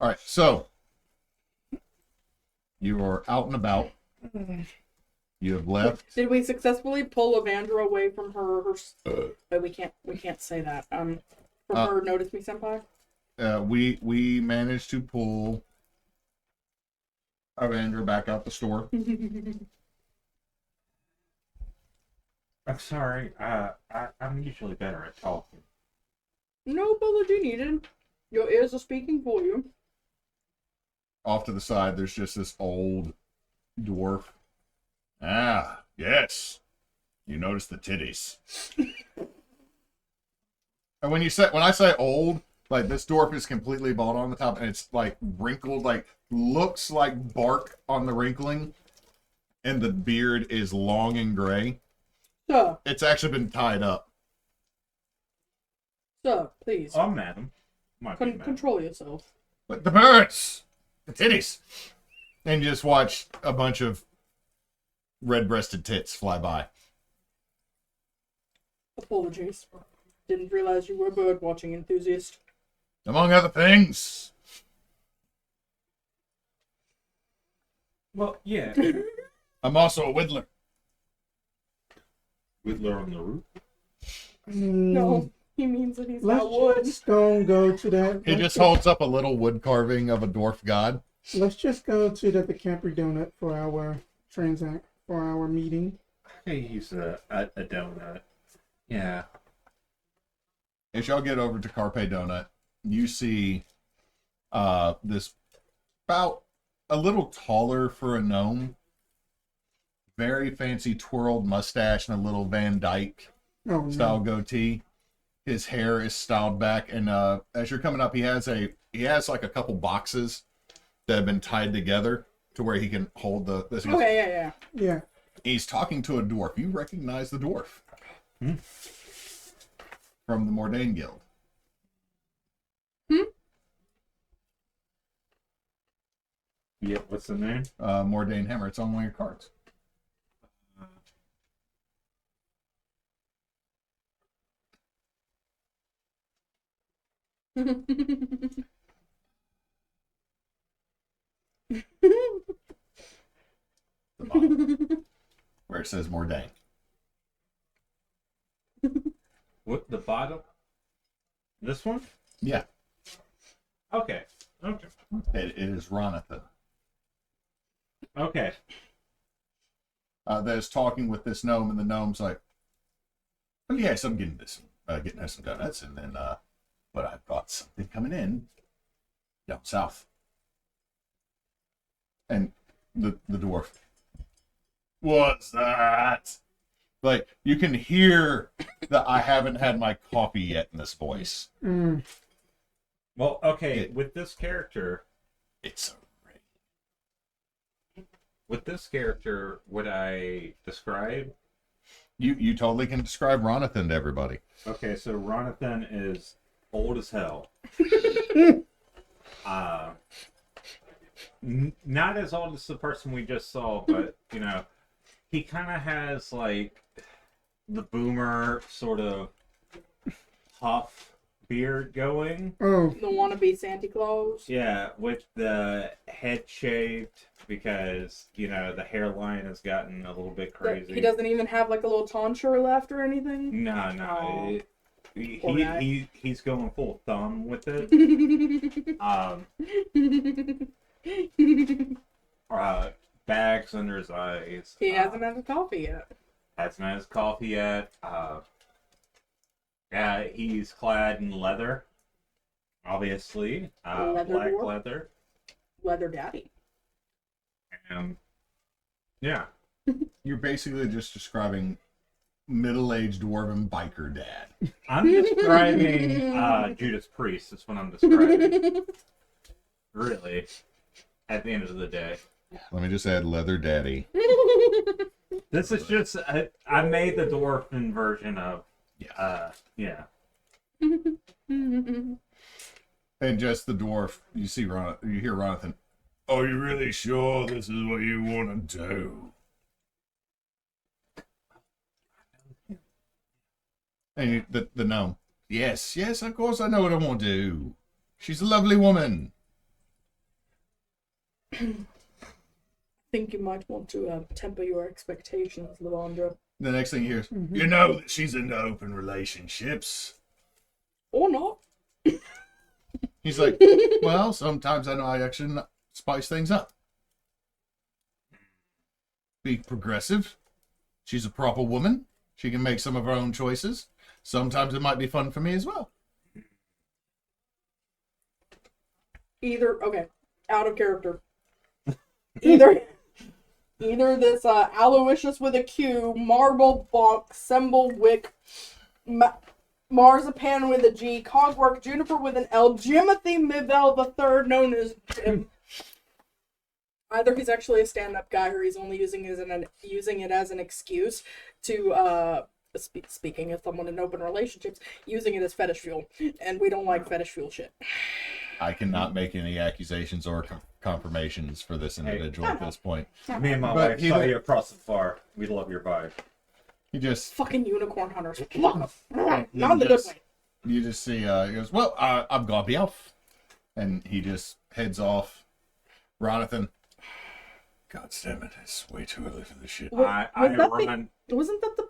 All right, so you are out and about. You have left. Did we successfully pull Levandra away from her? But we can't say that. From her Notice Me Senpai. We managed to pull Levandra back out the store. I'm sorry. I'm usually better at talking. No apology needed. Your ears are speaking for you. Off to the side, there's just this old dwarf. Ah, yes. You notice the titties. And when I say old, like this dwarf is completely bald on the top, and it's like wrinkled, like looks like bark on the wrinkling, and the beard is long and gray. Sir. It's actually been tied up. Sir, please. Oh, madam. Control yourself. But the birds! The titties! And you just watch a bunch of red-breasted tits fly by. Apologies. Didn't realize you were a bird-watching enthusiast. Among other things. Well, yeah. I'm also a whittler. Whittler on the roof? No, he means that he's Let's got wood. just don't go to that. He just holds up a little wood carving of a dwarf god. Let's just go to the Capri Donut for our meeting. I use a donut. Yeah. As y'all get over to Carpe Donut, you see this about a little taller for a gnome, very fancy twirled mustache and a little Van Dyke style goatee. His hair is styled back, and as you're coming up, he has like a couple boxes that have been tied together to where he can hold this. Okay, Yeah. He's talking to a dwarf. You recognize the dwarf from the Mordain Guild. Yeah, what's the name? Mordain Hammer. It's on one of your cards. The bottom, where it says Mordain. What, the bottom? This one? Yeah. Okay. It is Ronathan. Okay. That is talking with this gnome, and the gnome's like, "Well, yes, I'm getting her some donuts, and then, but I've got something coming in down south." And the dwarf, "What's that?" Like, you can hear that I haven't had my coffee yet in this voice. Well, okay, with this character, It's a ring. would I describe? You totally can describe Ronathan to everybody. Okay, so Ronathan is old as hell. Not as old as the person we just saw, but, he kind of has, like, the boomer sort of puff beard going. Oh. The wannabe Santa Claus. Yeah, with the head shaved because, the hairline has gotten a little bit crazy. He doesn't even have like a little tonsure left or anything. No. He's going full thumb with it. Bags under his eyes. He hasn't had a coffee yet. Hasn't had his coffee yet. Yeah, he's clad in leather, obviously. Leather black dwarf? leather. Leather daddy. Yeah. You're basically just describing middle-aged dwarven biker dad. I'm describing Judas Priest. That's what I'm describing. Really. At the end of the day. Let me just add leather daddy. This is just... I made the dwarven version of... yeah. And just the dwarf, you hear Ronathan, "Are you really sure this is what you want to do?" And the gnome, yes, of course I know what I want to do. She's a lovely woman. think you might want to temper your expectations, Levandra. The next thing you hear is, Mhm. you know that she's into open relationships. Or not. He's like, well, sometimes I know I actually spice things up. Be progressive. She's a proper woman. She can make some of her own choices. Sometimes it might be fun for me as well. Okay, out of character. Either this Aloysius with a Q, Marble Bonk, Semble Wick, Marzipan with a G, Cogwork, Juniper with an L, Jimothy Mivel III, known as Jim. Either he's actually a stand-up guy, or he's only using it as an excuse to speaking of someone in open relationships, using it as fetish fuel, and we don't like fetish fuel shit. I cannot make any accusations or confirmations for this individual at this point. Me and my But wife he saw li- you across the bar. We love your vibe. He just, Fucking unicorn hunters. Fuck 'em. you Not in the good just- way. you just see, he goes, well, I'm gonna be off. And he just heads off. Ronathan, God damn it, it's way too early for this shit. Wa- I was that run. Wasn't that the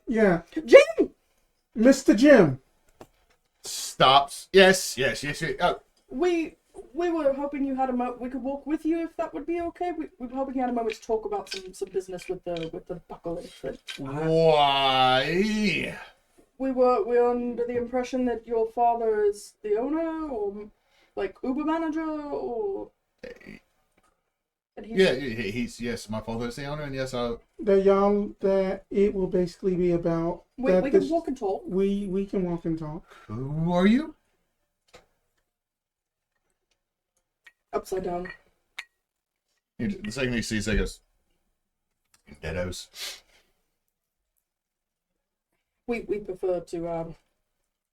Yeah, Jim? Mr. Jim. Stops. Yes. Oh, We were hoping you had we could walk with you if that would be okay. We were hoping you had a moment to talk about some business with the buckle outfit. why? We were under the impression that your father is the owner, or like Uber manager, or and he's, Yeah, he's, yes, my father is the owner, and yes, That it will basically be about. we that can this- walk and talk. We can walk and talk. who are you? Upside down. The second he sees, he goes, deados. We prefer to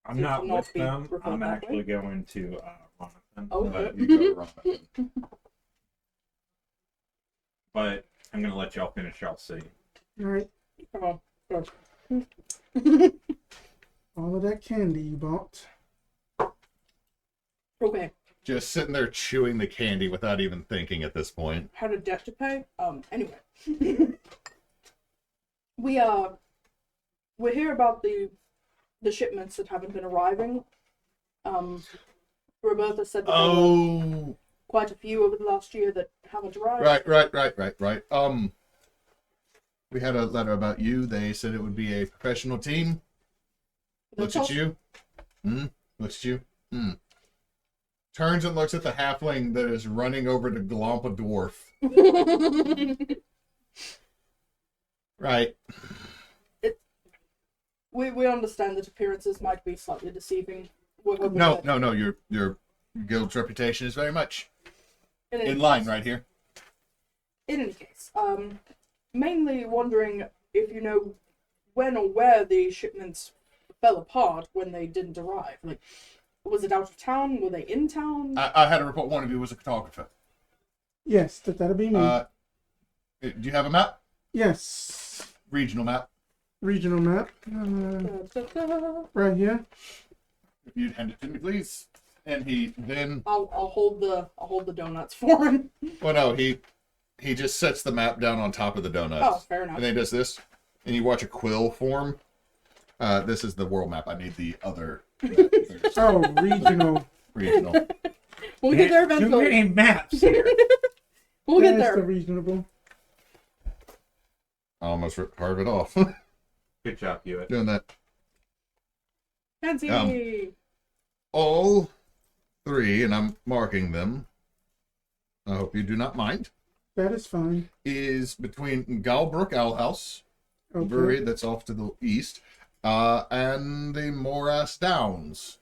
I'm To not not with be them. referred I'm that actually going to Ronathan. Oh, but, You go wrong. but I'm gonna let y'all finish y'all scene. All right. come on. Go. All of that candy you bought. Okay. Just sitting there chewing the candy without even thinking at this point. Had a debt to pay. Anyway. We're here about the shipments that haven't been arriving. Roberta said that there were Oh, quite a few over the last year that haven't arrived. right. We had a letter about you. They said it would be a professional team. Looks at you. Looks at you. Turns and looks at the halfling that is running over to glomp a dwarf. Right. We understand that appearances might be slightly deceiving. We're hoping No. that Your guild's reputation is very much in any in line case- right here. In any case, mainly wondering if you know when or where the shipments fell apart when they didn't arrive. Like, was it out of town? Were they in town? I had a report. One of you was a cartographer. Yes, that'll be me. Do you have a map? Yes. Regional map. Regional map. Right here. If you'd hand it to me, please. And he then, I'll hold the donuts for him. well, no, he just sets the map down on top of the donuts. Oh, fair enough. And then he does this, and you watch a quill form. This is the world map. I need the other Oh, regional. We'll regional. get there Too eventually. many maps here. We'll get That's the there. reasonable. I almost ripped part of it off Good job, Hewitt. doing that. Fancy. All three, and I'm marking them. I hope you do not mind. That is fine. Is between Galbrook Owl House, Okay. brewery that's off to the east, and the Morass Downs.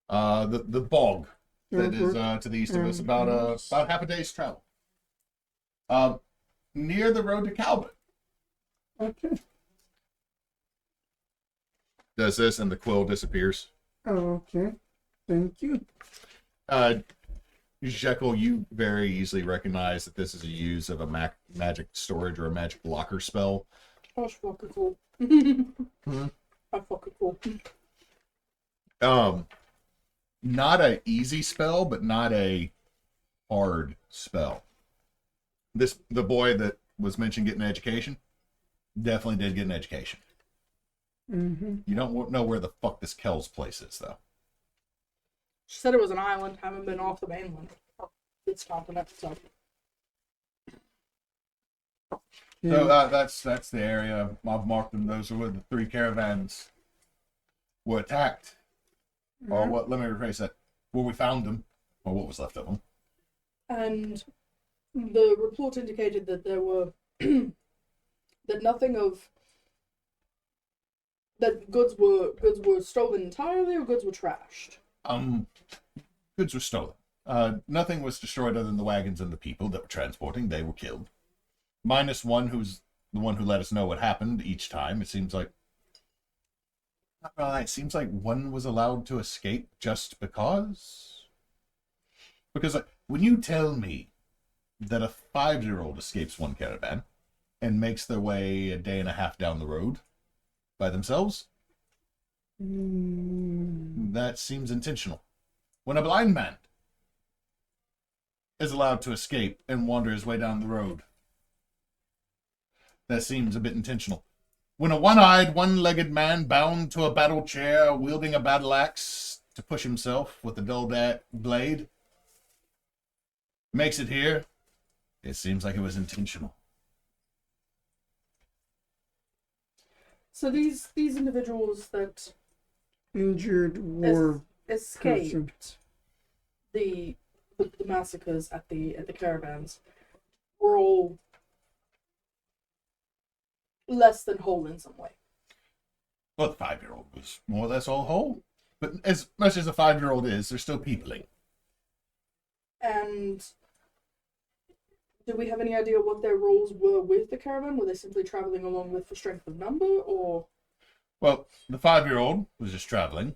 The bog that is to the east of us, about half a day's travel. Near the road to Calvin. Okay. Does this, and the quill disappears. Oh, okay. Thank you. Jekyll, you very easily recognize that this is a use of a magic storage or a magic locker spell. That's fucking cool. That's fucking cool. Not a easy spell, but not a hard spell. The boy that was mentioned getting an education definitely did get an education. Mm-hmm. You don't know where the fuck this Kel's place is, though. She said it was an island. Haven't been off the mainland. This continent, so. Yeah. So that's the area. I've marked them. Those are where the 3 caravans were attacked. Or what? Let me rephrase that. Where we found them, or what was left of them. And the report indicated that there were that nothing of that goods were stolen entirely, or goods were trashed. Goods were stolen. Nothing was destroyed other than the wagons and the people that were transporting. They were killed. Minus one, who's the one who let us know what happened each time. It seems like one was allowed to escape just because. Because when you tell me that a 5-year-old escapes one caravan and makes their way a day and a half down the road by themselves, that seems intentional. When a blind man is allowed to escape and wander his way down the road, that seems a bit intentional. When a one-eyed, one-legged man bound to a battle chair, wielding a battle axe to push himself with a dull blade, makes it here, it seems like it was intentional. So these individuals that Injured war escaped person. the massacres at the caravans were all less than whole in some way. Well, the 5-year-old was more or less all whole. But as much as a 5-year-old is, they're still peopling. And do we have any idea what their roles were with the caravan? Were they simply traveling along with for strength of number, or? Well, the 5-year-old was just traveling.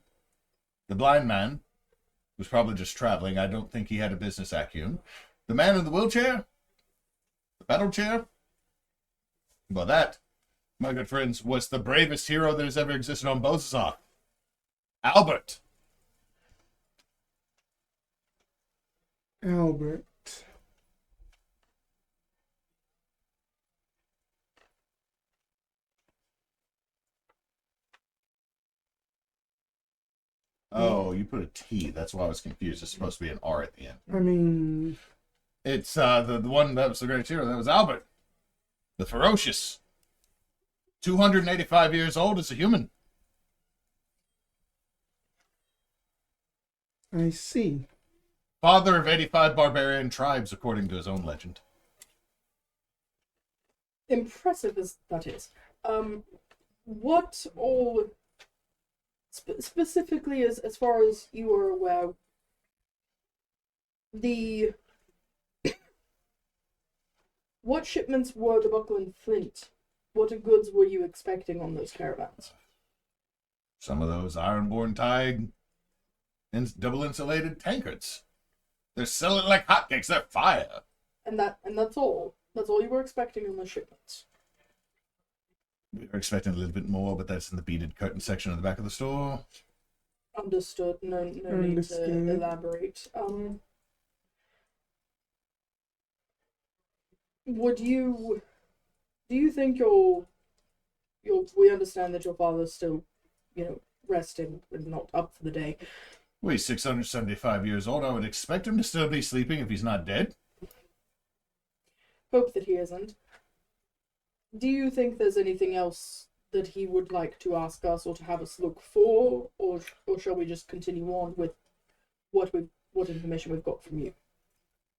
The blind man was probably just traveling. I don't think he had a business acumen. The man in the wheelchair, the battle chair, well, that, my good friends, was the bravest hero that has ever existed on Bozazah. Albert. Albert. Oh, you put a T. That's why I was confused. It's supposed to be an R at the end. I mean, It's the one that was the great hero. That was Albert. The ferocious. 285 years old as a human. I see. Father of 85 barbarian tribes, according to his own legend. Impressive as that is. What all specifically, as far as you are aware, what shipments were the Boblin Flint? What goods were you expecting on those caravans? Some of those iron-born tied and double-insulated tankards. They're selling like hotcakes. They're fire. And that's all. That's all you were expecting on the shipments. We were expecting a little bit more, but that's in the beaded curtain section at the back of the store. Understood. No need Understood. to elaborate. Do you think we understand that your father's still, resting and not up for the day. Well, he's 675 years old. I would expect him to still be sleeping if he's not dead. Hope that he isn't. Do you think there's anything else that he would like to ask us or to have us look for, or shall we just continue on with what information we've got from you?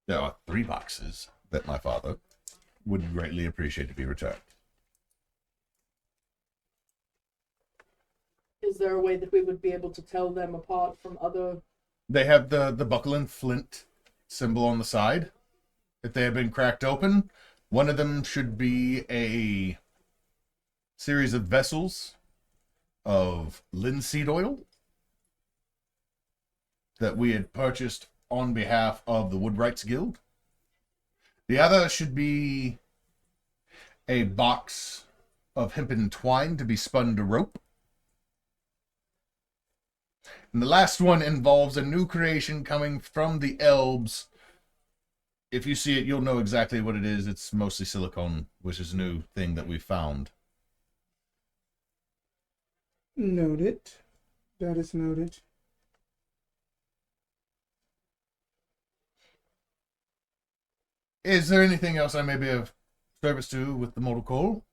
There are 3 boxes that my father would greatly appreciate to be returned. Is there a way that we would be able to tell them apart from other? They have the buckle and flint symbol on the side. If they have been cracked open, one of them should be a series of vessels of linseed oil that we had purchased on behalf of the Woodwrights Guild. The other should be a box of hempen twine to be spun to rope. And the last one involves a new creation coming from the elves if you see it, you'll know exactly what it is. It's mostly silicone, which is a new thing that we found. Noted. That is noted. Is there anything else I may be of service to with the mortal coil?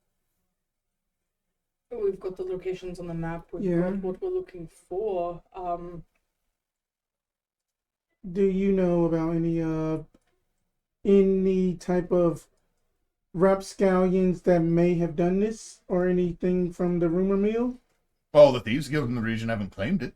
We've got the locations on the map. We've Yeah. got what we're looking for. Do you know about any type of rapscallions that may have done this, or anything from the rumor mill? Well, the Thieves Guild in the region haven't claimed it.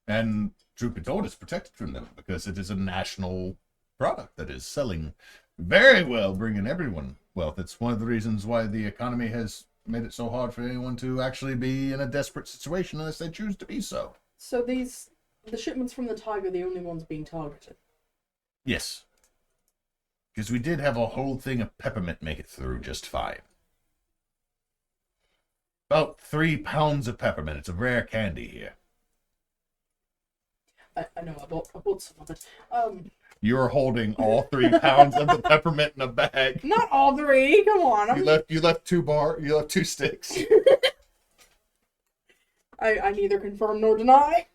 And truth be told, it's protected from them because it is a national product that is selling very well, bringing everyone wealth. It's one of the reasons why the economy has made it so hard for anyone to actually be in a desperate situation unless they choose to be so. So the shipments from the Tiger are the only ones being targeted. Yes. Because we did have a whole thing of peppermint make it through just fine. About 3 pounds of peppermint. It's a rare candy here. I know, I bought some of it. You're holding all 3 pounds of the peppermint in a bag. Not all 3, come on. You left 2 sticks. I neither confirm nor deny.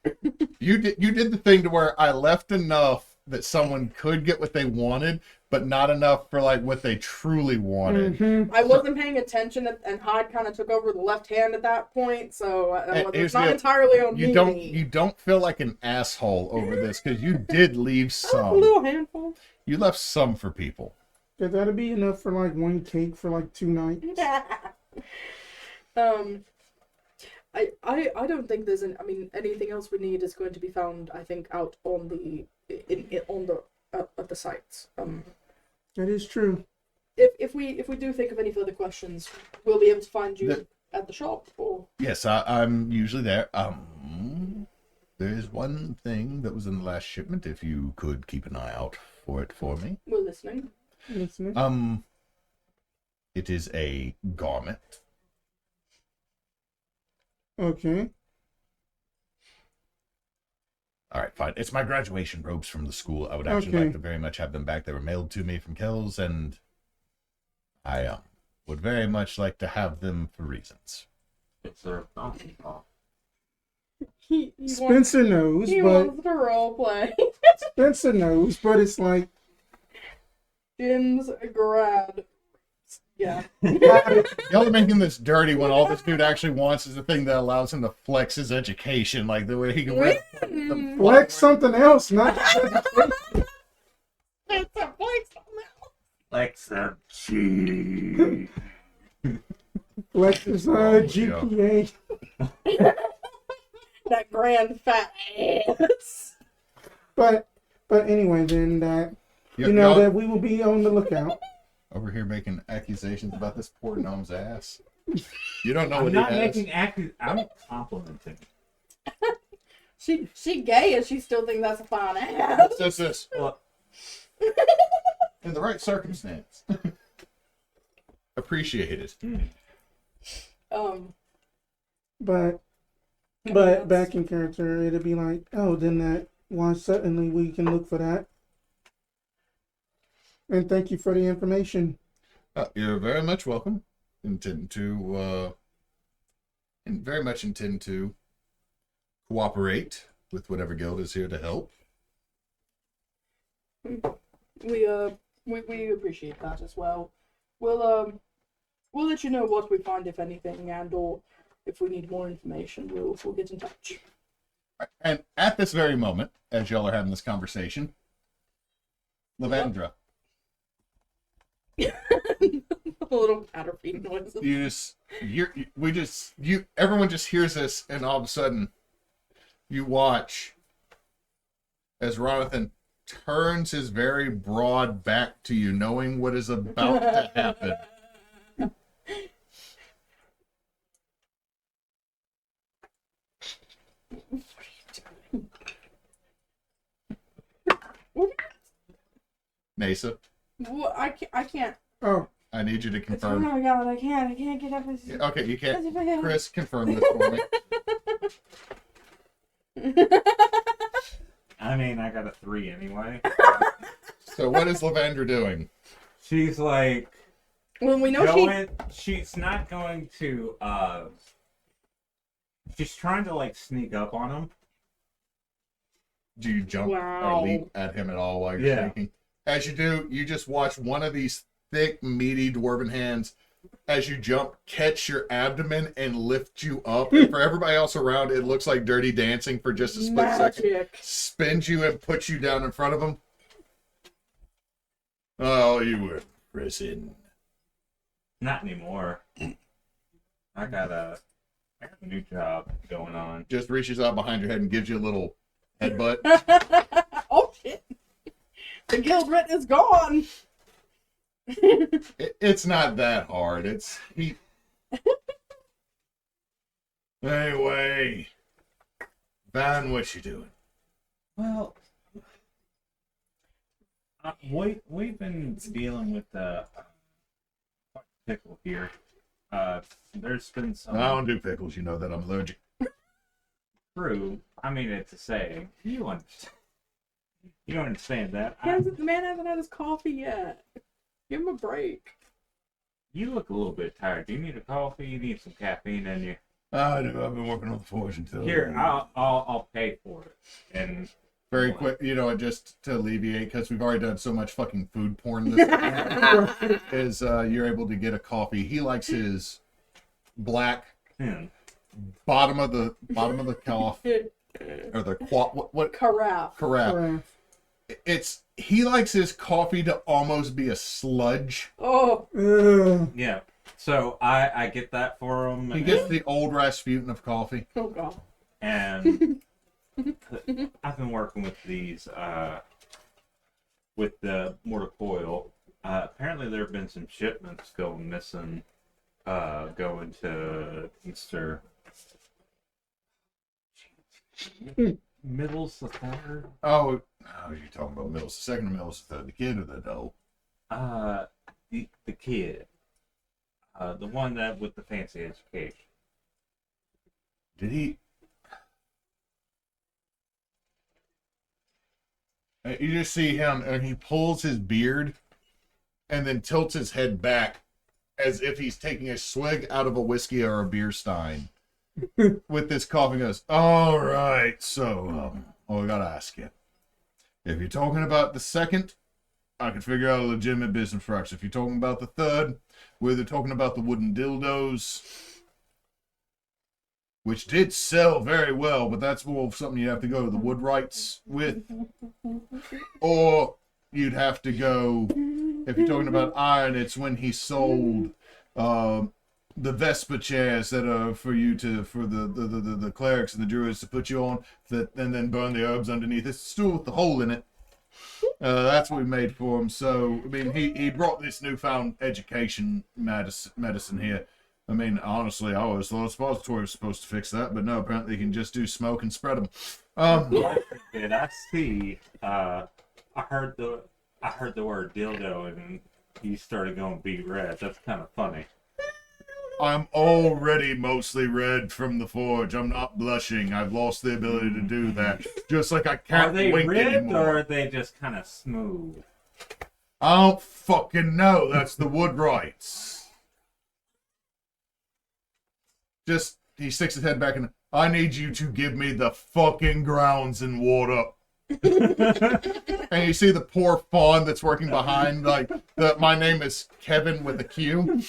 You did the thing to where I left enough that someone could get what they wanted, but not enough for like what they truly wanted. Mm-hmm. I wasn't paying attention, and Hyde kind of took over the left hand at that point, so it's not entirely on me. You don't feel like an asshole over this because you did leave A some. little handful. You left some for people. Yeah, that'd be enough for like one cake for like 2 nights. I don't think there's anything else we need is going to be found, I think, out on the at the sites. That is true. If we do think of any further questions, we'll be able to find you at the shop. Or Yes, I'm usually there. There is one thing that was in the last shipment. If you could keep an eye out for it for me. we're listening. Listening. It is a garment. Okay. All right, fine. It's my graduation robes from the school. I would actually Okay. like to very much have them back. They were mailed to me from Kells, and I would very much like to have them for reasons. It's their bounty. He Spencer knows, but wants to role play. Spencer knows, but it's like Jim's grad. Yeah. Y'all are making this dirty when all this dude actually wants is a thing that allows him to flex his education, like the way he can wear the flex something else, not It's a flex Like some cheese. flex his GPA. that grand fat ass. But anyway, then that Y- you know y'all that we will be on the lookout. over here making accusations about this poor gnome's ass. You don't know I'm what not he has. making I'm complimenting. She gay and she still thinks that's a fine ass. What's this? Well, In the right circumstance. Appreciate it. But back in character, it'd be like, oh, then that why suddenly we can look for that. And thank you for the information. You're very much welcome. Intend to very much intend to cooperate with whatever guild is here to help. We appreciate that as well. We'll let you know what we find, if anything, and or if we need more information, we'll get in touch. And at this very moment, as y'all are having this conversation, Levandra, A little Caterpie noises. everyone just hears this, and all of a sudden, you watch as Ronathan turns his very broad back to you, knowing what is about to happen. Neysa, Well, I can't. Oh, I need you to Oh confirm. my god, I can't get up. Okay, you can't. Kris, confirm this for me. I mean, I got a 3 anyway. So what is Levandra doing? She's like Well, we know she's not going to she's trying to like sneak up on him. Do you jump Wow. or leap at him at all while you're shaking? As you do, you just watch one of these thick, meaty dwarven hands as you jump, catch your abdomen and lift you up. And for everybody else around, it looks like Dirty Dancing for just a split second. magic. Spins you and puts you down in front of him. Oh, you were in prison. Not anymore. I got a new job going on. Just reaches out behind your head and gives you a little headbutt. Oh shit! The guild writ is gone. It's not that hard. It's he. Anyway, Van, what you doing? Well, we've been dealing with pickle here. There's been some. I don't do pickles. You know that I'm allergic. True. I mean, it's a saying. You understand? You understand that? The man hasn't had his coffee yet. Give him a break. You look a little bit tired. Do you need a coffee? You need some caffeine in you? I do. I've been working on the forge until Here, I'll pay for it. And very quick. You know, just to alleviate, because we've already done so much fucking food porn. This is you're able to get a coffee. He likes his black bottom of the coffee or the what Craeft. Craeft. He likes his coffee to almost be a sludge. Oh. Yeah. So I get that for him. He gets the old Rasputin of coffee. Oh god. And I've been working with these with the mortar coil. Apparently there have been some shipments going missing, going to Easter. Middle's the third. Oh, you're talking about Middle's the second, Middle's the third. The kid or the doe? The kid. The one that with the fancy education. Did he? You just see him, and he pulls his beard, and then tilts his head back, as if he's taking a swig out of a whiskey or a beer stein. With this coffee, goes, all right. So, I gotta ask you, if you're talking about the second, I can figure out a legitimate business practice. If you're talking about the third, whether talking about the wooden dildos, which did sell very well, but that's more of something you have to go to the Woodwrights with, or you'd have to go, if you're talking about iron, it's when he sold the Vespa chairs that are for the clerics and the druids to put you on, and then burn the herbs underneath. It's a stool with the hole in it. That's what we made for him. So, I mean, he brought this newfound education medicine here. I mean, honestly, I always thought a suppository was supposed to fix that, but no, apparently you can just do smoke and spread them. Did I see? I heard the word dildo, and he started going beet red. That's kind of funny. I'm already mostly red from the forge. I'm not blushing. I've lost the ability to do that. Just like I can't Are they wink red anymore. or are they just kind of smooth? I don't fucking know. That's the Woodwrights. Just, he sticks his head back and, I need you to give me the fucking grounds and water. And you see the poor fawn that's working behind, like, my name is Kevin with a Q.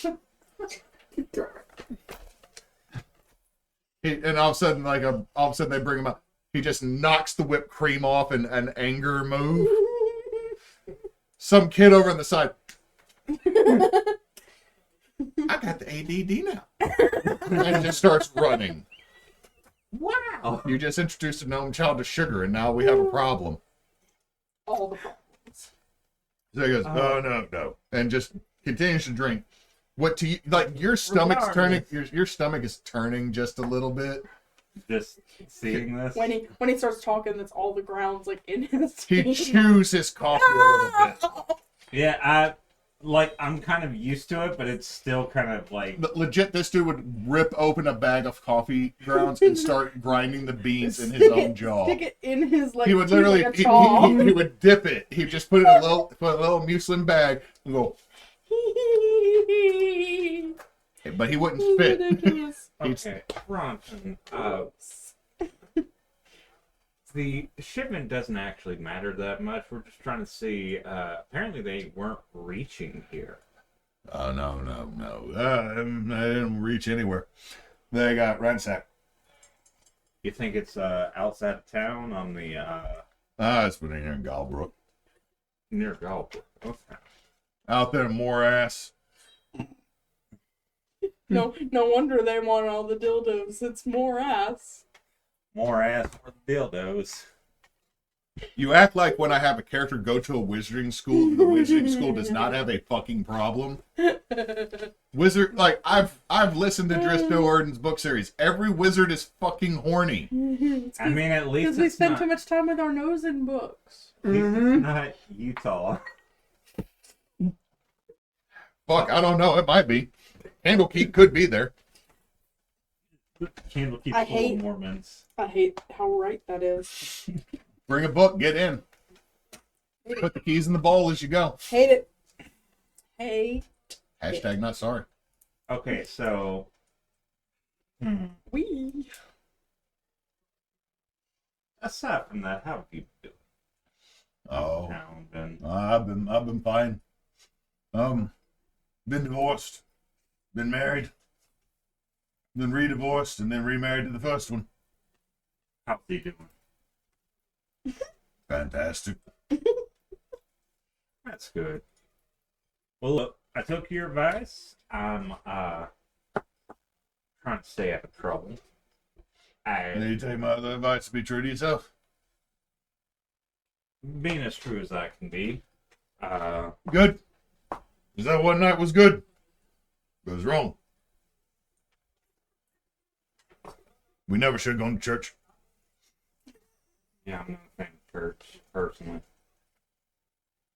And all of a sudden, they bring him up. He just knocks the whipped cream off in an anger move. Some kid over on the side. I got the ADD now. And just starts running. Wow! You just introduced a gnome child to sugar, and now we have a problem. All the problems. So he goes, no, and just continues to drink. What to you, like your stomach's turning? Your stomach is turning just a little bit. Just seeing this. When he starts talking, that's all the grounds like in his He teeth. chews his coffee a little bit. Yeah, like I'm kind of used to it, but it's still kind of like Legit, this dude would rip open a bag of coffee grounds and start grinding the beans in his own jaw. Stick it in his like. He would literally, like a jaw. he would dip it. He'd just put it in a little muslin bag and go. But he wouldn't spit. Ridiculous. okay, Ronson. The shipment doesn't actually matter that much. We're just trying to see. Apparently, they weren't reaching here. Oh, no. I didn't reach anywhere. They got ransacked. You think it's outside of town on the It's been here in Galbrook. near Gulf? Okay. Out there, more ass. No wonder they want all the dildos. It's more ass. More ass for the dildos. You act like when I have a character go to a wizarding school, the wizarding school does not have a fucking problem. Wizard, like I've listened to Dristo Orden's book series. Every wizard is fucking horny. I mean, at least Because we it's spend not, too much time with our nose in books. at least it's not Utah. Fuck, I don't know. It might be. Candlekeep could be there. Candlekeep I full hate- of Mormons. I hate how right that is. Bring a book, get in. Put the keys in the bowl as you go. Hate it. Hate. Hashtag not sorry. Okay, so We. aside from that, how have you been? Oh, Town been? I've been fine. Been divorced, been married, then re-divorced, and then remarried to the first one. How's he doing? Fantastic. That's good. Well, look, I took your advice. I'm trying to stay out of trouble. And you take my other advice to be true to yourself. Being as true as I can be. Good. Is that one night was good? It was wrong. We never should have gone to church. Yeah, I'm not a fan of church, personally.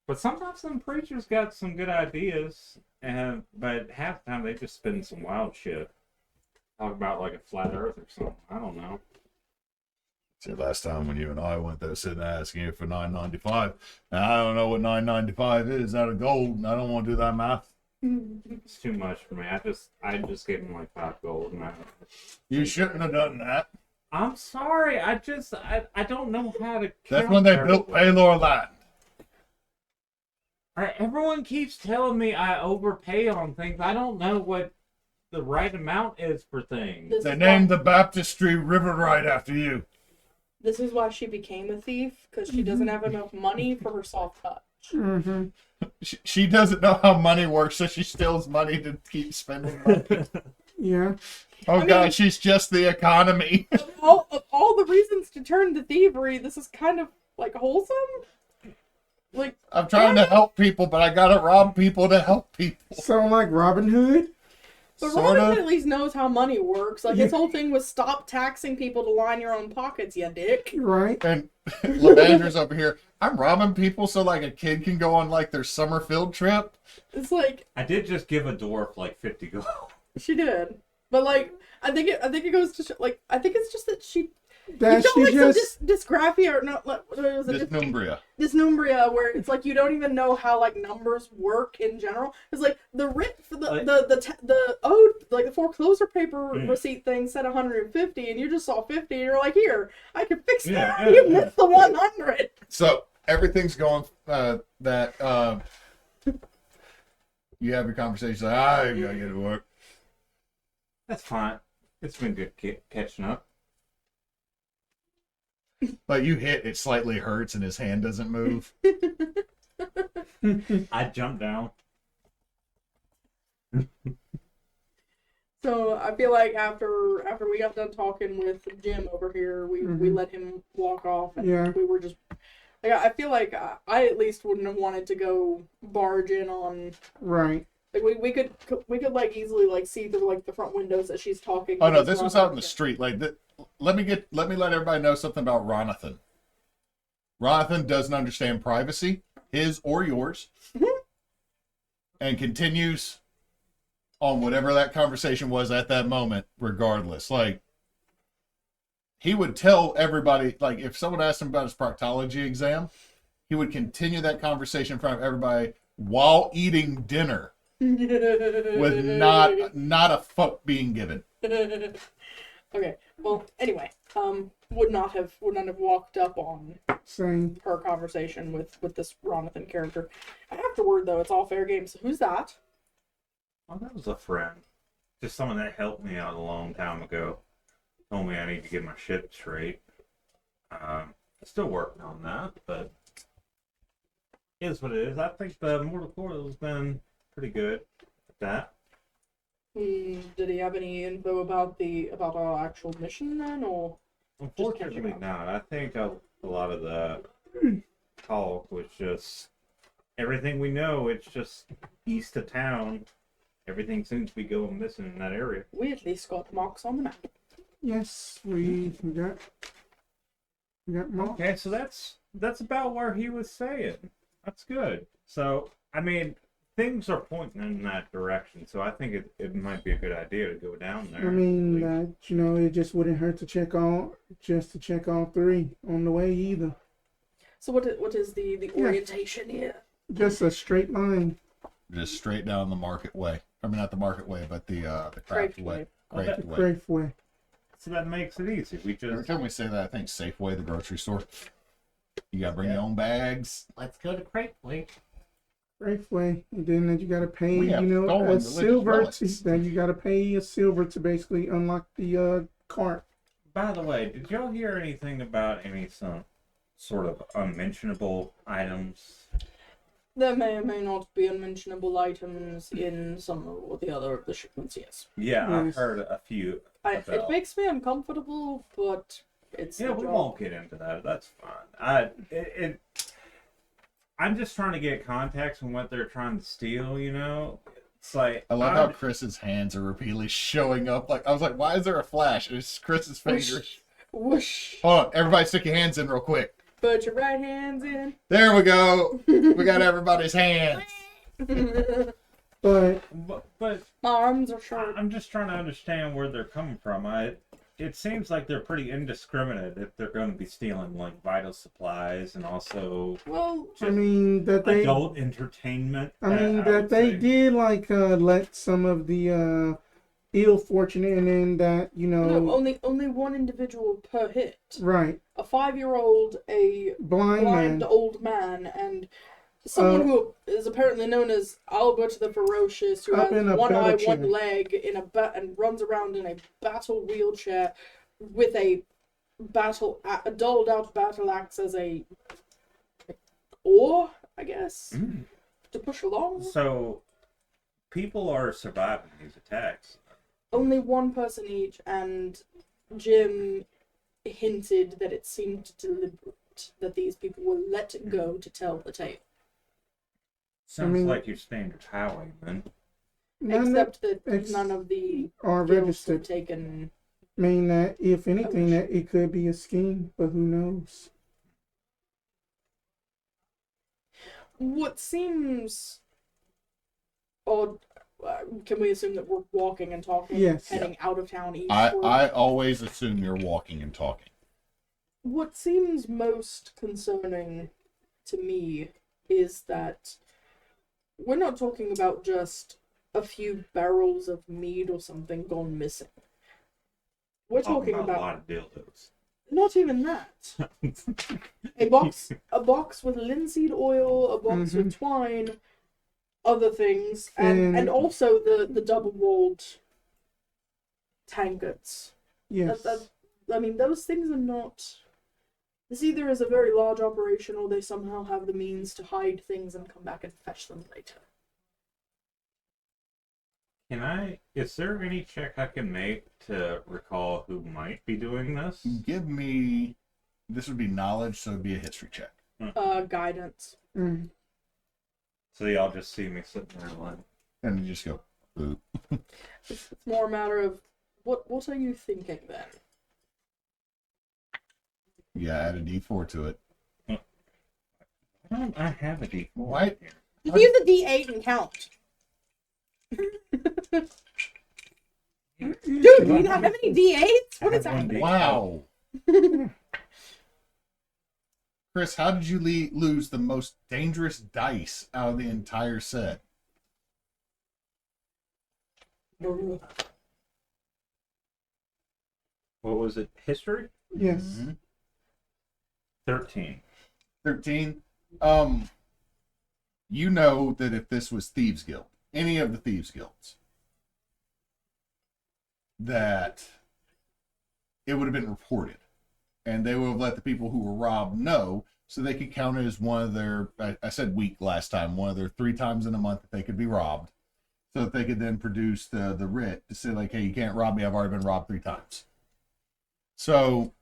But sometimes some preachers got some good ideas, but half the time they just spin some wild shit. Talk about like a flat earth or something. I don't know. See, last time when you and I went there sitting there asking you for $9.95. Now, I don't know what $9.95 is out of gold, and I don't want to do that math. It's too much for me. I just gave them like 5 gold. And You shouldn't have done that. I'm sorry. I don't know how to. That's count when they everyone. built Paylor Land. All right, everyone keeps telling me I overpay on things. I don't know what the right amount is for things. This They is named why, the baptistry River Ride after you. This is why she became a thief, because she doesn't have enough money for her soft touch. Mm-hmm. She doesn't know how money works, so she steals money to keep spending money. Yeah. Oh, mean- God, she's just the economy. Of all the reasons to turn to thievery, this is kind of like wholesome. Like I'm trying to help people, but I gotta rob people to help people. So like Robin Hood. But Sort Robin of. at least knows how money works. Like his whole thing was stop taxing people to line your own pockets, you dick. Right. And Levandra's over here. I'm robbing people so like a kid can go on like their summer field trip. It's like I did just give a dwarf like 50 gold. she did, but like I think it goes to like I think it's just that she That you she feel like just some dysgraphia or not? What was it? Dysnumbria. Dysnumbria, where it's like you don't even know how like numbers work in general. It's like the writ for the owed like the foreclosure paper receipt thing said 150, and you just saw 50, and you're like, here, I can fix that. Yeah, You yeah. missed the 100. So everything's going that you have your conversation like, I gotta get to work. That's fine. It's been good catching up. Like you hit, it slightly hurts and his hand doesn't move. I jumped down. So I feel like after we got done talking with Jim over here, we let him walk off, and Yeah. we were just. Like, I feel like I at least wouldn't have wanted to go barge in on. right. Like we could like easily like see through like the front windows that she's talking. Oh no, with this was out in the street. Like let me let everybody know something about Ronathan. Ronathan doesn't understand privacy, his or yours. and continues on whatever that conversation was at that moment, regardless. Like, he would tell everybody, like, if someone asked him about his proctology exam, he would continue that conversation in front of everybody while eating dinner with not a fuck being given. Okay. Well, anyway, would not have walked up on Same. her conversation with this Ronathan character. Afterward, though, it's all fair game. So who's that? Oh, that was a friend. Just someone that helped me out a long time ago. Told me I need to get my ship straight. Still working on that, but it is what it is. I think the Mortal Coil has been pretty good at that. Did he have any info about our actual mission then, or? Unfortunately not. I think a lot of the talk was just everything we know. It's just east of town. Everything seems to be going missing in that area. We at least got marks on the map. Yes, we got more. Okay, so that's about where he was saying. That's good. So, I mean, things are pointing in that direction, so I think it might be a good idea to go down there. I mean, it just wouldn't hurt to check all three on the way either. So what is the orientation here? Just a straight line. Just straight down the Market Way. I mean, not the Market Way, but the Craeft Way. Craeft Way. Craeft Way. So that makes it easy. Every time we say that, I think Safeway, the grocery store. You gotta bring your own bags. Let's go to Craeft Way. Craeft Way. And then you gotta pay, We have stolen a religious silver. relics. Then you gotta pay a silver to basically unlock the cart. By the way, did y'all hear anything about some sort of unmentionable items? There may or may not be unmentionable items in some or the other of the shipments, yes. Yeah, Yes. I've heard a few. It makes me uncomfortable, but it's Yeah, the we job. won't get into that. That's fine. I'm just trying to get context on what they're trying to steal. It's like I love how Chris's hands are repeatedly showing up. Like, I was like, why is there a flash? It's Chris's fingers. Whoosh. Hold on, everybody stick your hands in real quick. Put your right hands in. There we go. We got everybody's hands. But but My arms are short. I'm just trying to understand where they're coming from. It seems like they're pretty indiscriminate if they're going to be stealing like vital supplies and also Well, I mean that they adult entertainment. that they did let some of the ill fortunate in that no, only one individual per hit. right A 5-year-old, a blind blind man. old man, and someone who is apparently known as Albert the Ferocious, who Up has in a one eye, battle chair. one leg, and runs around in a battle wheelchair with a dulled out battle axe as a oar, I guess, to push along. So people are surviving these attacks. Only one person each, and Jim hinted that it seemed deliberate that these people were let go to tell the tale. Sounds like your standard highwayman. Except that ex- none of the are guilds registered. have taken. Mean that if anything that it could be a scheme, but who knows? What seems odd. Can we assume that we're walking and talking, Yes. heading out of town eastward? I always assume you're walking and talking. What seems most concerning to me is that we're not talking about just a few barrels of mead or something gone missing. We're talking a about lot of dildos. not even that. a box with linseed oil, a box with twine, other things, and also the double-walled tankards. Yes. I mean, those things are not. This either is a very large operation, or they somehow have the means to hide things and come back and fetch them later. Is there any check I can make to recall who might be doing this? Give me. This would be knowledge, so it'd be a history check. Guidance. So y'all just see me sitting there like, And you just go, ooh. It's more a matter of what are you thinking then? Yeah, add a D4 to it. why don't I have a D4 Why? here? Use the D8 and count. Dude, do you not have any D8s? What is I have one happening? Wow. Kris, how did you lose the most dangerous dice out of the entire set? What was it? History? Yes. Mhm. 13. 13. You know that if this was Thieves Guild, any of the Thieves Guilds, that it would have been reported. And they would have let the people who were robbed know so they could count it as one of their, I said week last time, one of their 3 times in a month that they could be robbed. So that they could then produce the writ to say, like, hey, you can't rob me, I've already been robbed 3 times. So,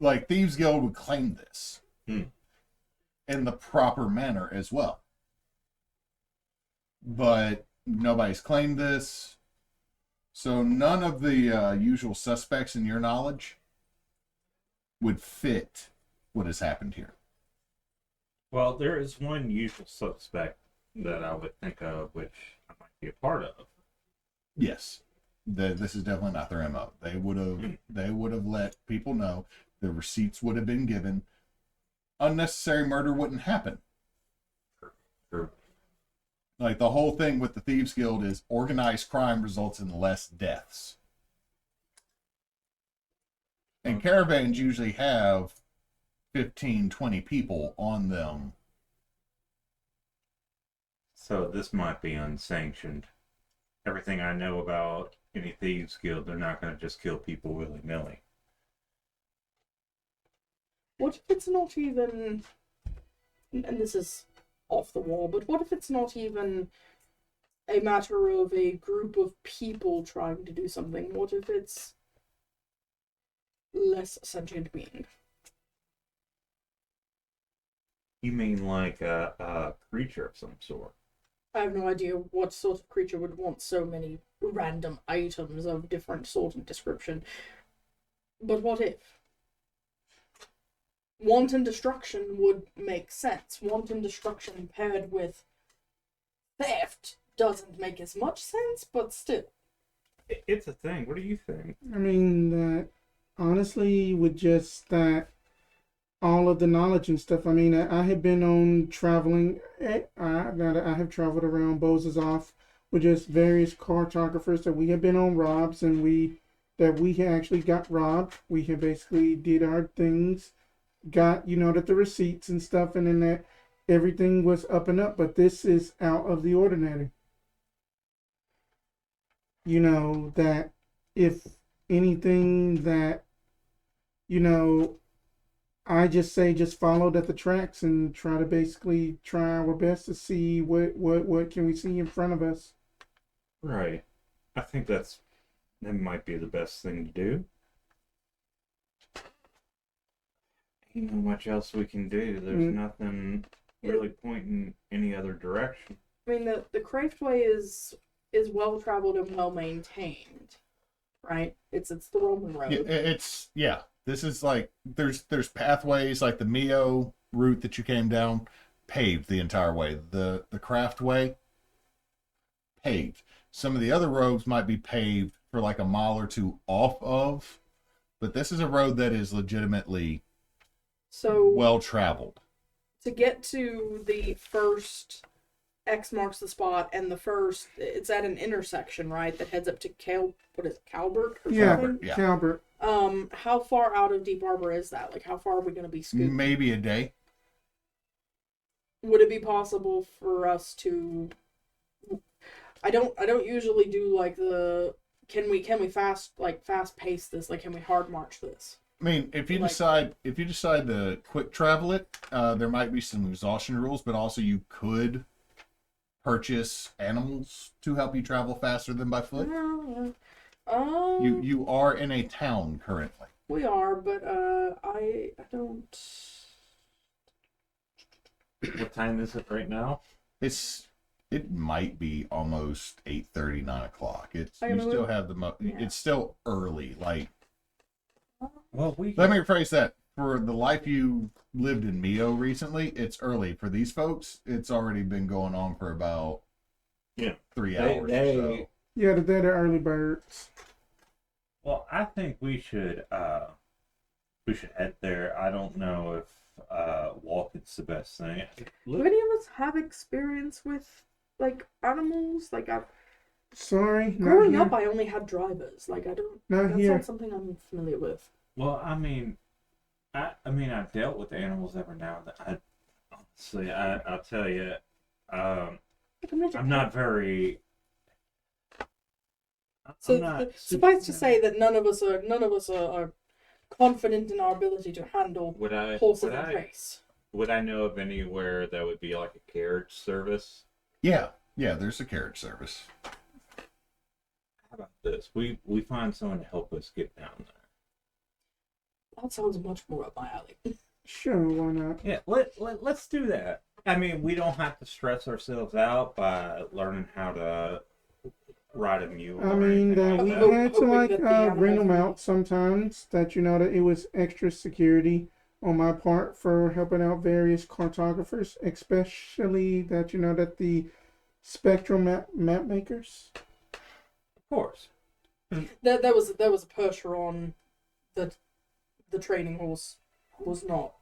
like, Thieves Guild would claim this in the proper manner as well. But nobody's claimed this. So none of the usual suspects in your knowledge would fit what has happened here. Well, there is one usual suspect that I would think of, which I might be a part of. Yes. This is definitely not their MO. They would have let people know. The receipts would have been given. Unnecessary murder wouldn't happen. Sure. Like, the whole thing with the Thieves Guild is organized crime results in less deaths. And caravans usually have 15, 20 people on them. So this might be unsanctioned. Everything I know about any Thieves Guild, they're not going to just kill people willy-nilly. What if it's not even, and this is off the wall, but what if it's not even a matter of a group of people trying to do something? What if it's less sentient being? You mean like a creature of some sort? I have no idea what sort of creature would want so many random items of different sort and description. But what if? Wanton destruction would make sense. Wanton destruction paired with theft doesn't make as much sense, but still. It's a thing. What do you think? I mean, that honestly, with just that, all of the knowledge and stuff. I mean, I have been on traveling. I have traveled around Bozazoff with just various cartographers that we have been on robs, and we actually got robbed. We have basically did our things, got that the receipts and stuff, and then that everything was up and up. But this is out of the ordinary. That if anything that I just followed at the tracks and try our best to see what can we see in front of us. Right. I think that might be the best thing to do. Ain't not much else we can do. There's nothing really pointing any other direction. I mean, the Craeft way is well traveled and well maintained, right? It's the Roman road. This is like there's pathways like the Miro route that you came down, paved the entire way. The Craeft way, paved. Some of the other roads might be paved for like a mile or two off of, but this is a road that is legitimately well traveled. To get to the first X marks the spot, and the first, it's at an intersection, right? That heads up to Calbert? Or something? Yeah. Calbert. How far out of Deep Arbor is that? Like, how far are we going to be scooting? Maybe a day. Would it be possible for us to? I don't usually do like the. Can we fast pace this? Like, can we hard march this? I mean, if you decide to quick travel it, there might be some exhaustion rules, but also you could purchase animals to help you travel faster than by foot. You are in a town currently. We are, but I don't. What time is it right now? It might be almost 8:30, 9 o'clock. You I mean, still have it's still early. Like, Well, let me rephrase that. for the life you lived in Mio recently, it's early. For these folks, it's already been going on for about 3 hours or so. Yeah, they're the early birds. Well, I think we should head there. I don't know if walking's the best thing. Do any of us have experience with like animals? Like Sorry, growing not up, I only had drivers. Like I don't. Not That's here. not something I'm familiar with. Well, I mean, I've dealt with animals every now and then. Honestly, I'll tell you, I'm not very. Suffice to say that none of us are confident in our ability to handle horses in race. Would I know of anywhere that would be like a carriage service? Yeah, there's a carriage service. How about this? We find someone to help us get down there. That sounds much more up my alley. Sure, why not? Yeah, let's do that. I mean, we don't have to stress ourselves out by learning how to ride a mule. I or mean, anything we like that. had to Hoping like that the animals rent them will- out sometimes. That that it was extra security on my part for helping out various cartographers, especially that that the spectral map makers. Of course. That was a Percheron that the training horse was not.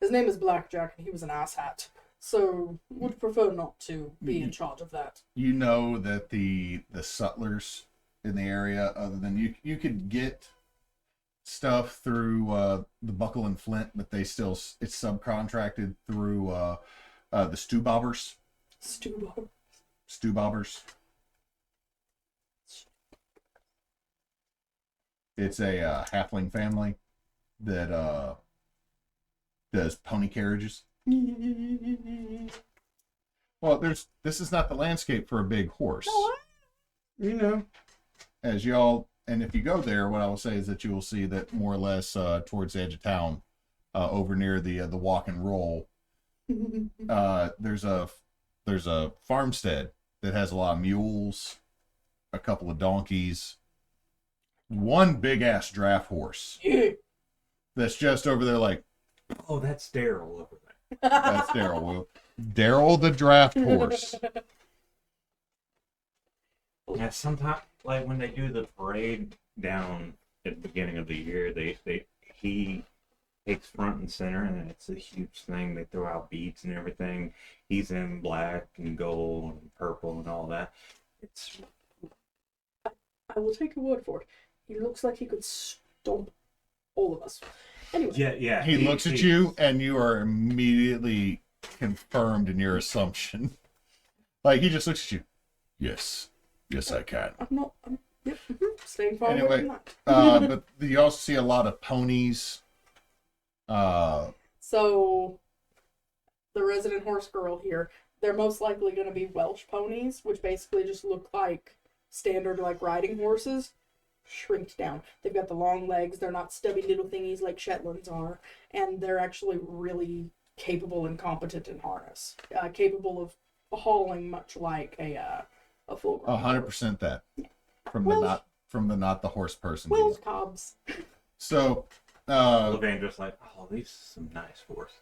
His name is Blackjack, and he was an asshat. So would prefer not to be in charge of that. You know that the sutlers in the area, other than you could get stuff through the Buckle and Flint, but it's subcontracted through the Stewbobbers. Stewbobbers. It's a halfling family that does pony carriages. Well, this is not the landscape for a big horse. As y'all, and if you go there, what I will say is that you will see that more or less towards the edge of town, over near the walk and roll, there's a farmstead that has a lot of mules, a couple of donkeys, one big ass draft horse that's just over there like. Oh, that's Daryl over there. That's Daryl. Daryl the draft horse. Yeah, sometimes, like when they do the parade down at the beginning of the year, he takes front and center, and it's a huge thing. They throw out beads and everything. He's in black and gold and purple and all that. I will take your word for it. He looks like he could stomp all of us. Anyway. Yeah. He looks at you, and you are immediately confirmed in your assumption. Like, he just looks at you. Yes, I can. Staying far away Anyway, from that. but you also see a lot of ponies. So, the resident horse girl here, they're most likely going to be Welsh ponies, which basically just look like standard, like, riding horses, shrinked down. They've got the long legs, they're not stubby little thingies like Shetlands are, and they're actually really capable and competent in harness. Capable of hauling much like a full-grown 100% that. From the not the horse person. Welsh cobs. So, Levandra's like, oh, these are some nice horses.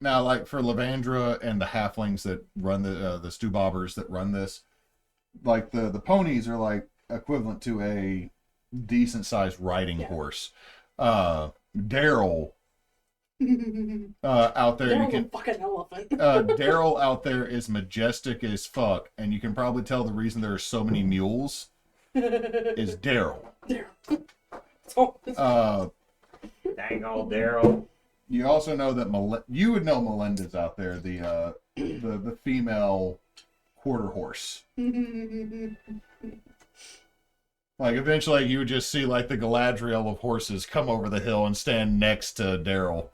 now, like, for Levandra and the halflings that run the Stewbobbers that run this, like, the ponies are, like, equivalent to a decent-sized riding horse. Daryl out there, Daryl's a fucking elephant. Daryl out there is majestic as fuck, and you can probably tell the reason there are so many mules is Daryl. Dang old Daryl. You also know that you would know Melinda's out there, the female quarter horse. Like, eventually you would just see, like, the Galadriel of horses come over the hill and stand next to Daryl.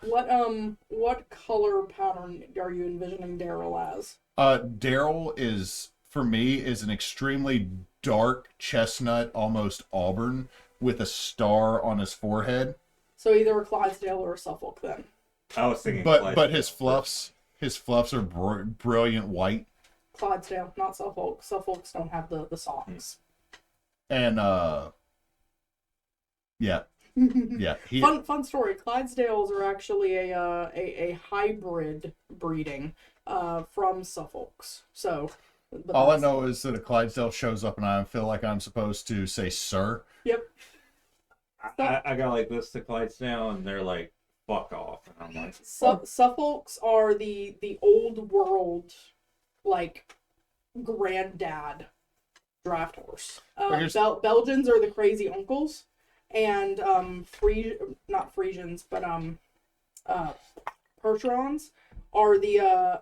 What color pattern are you envisioning Daryl as? Daryl is, for me, is an extremely dark chestnut, almost auburn, with a star on his forehead. So either a Clydesdale or a Suffolk, then. I was thinking But his fluffs are brilliant white. Clydesdale, not Suffolk. Suffolks don't have the socks. And, yeah. Yeah, Fun story. Clydesdales are actually a hybrid breeding from Suffolks. So, but all I that's- know is that a Clydesdale shows up and I feel like I'm supposed to say sir. Yep. I got like this to Clydesdale, and they're like, "Fuck off," and I'm like, Suffolks are the old world, like, granddad draft horse. Belgians are the crazy uncles, and not Frisians, but Percherons are the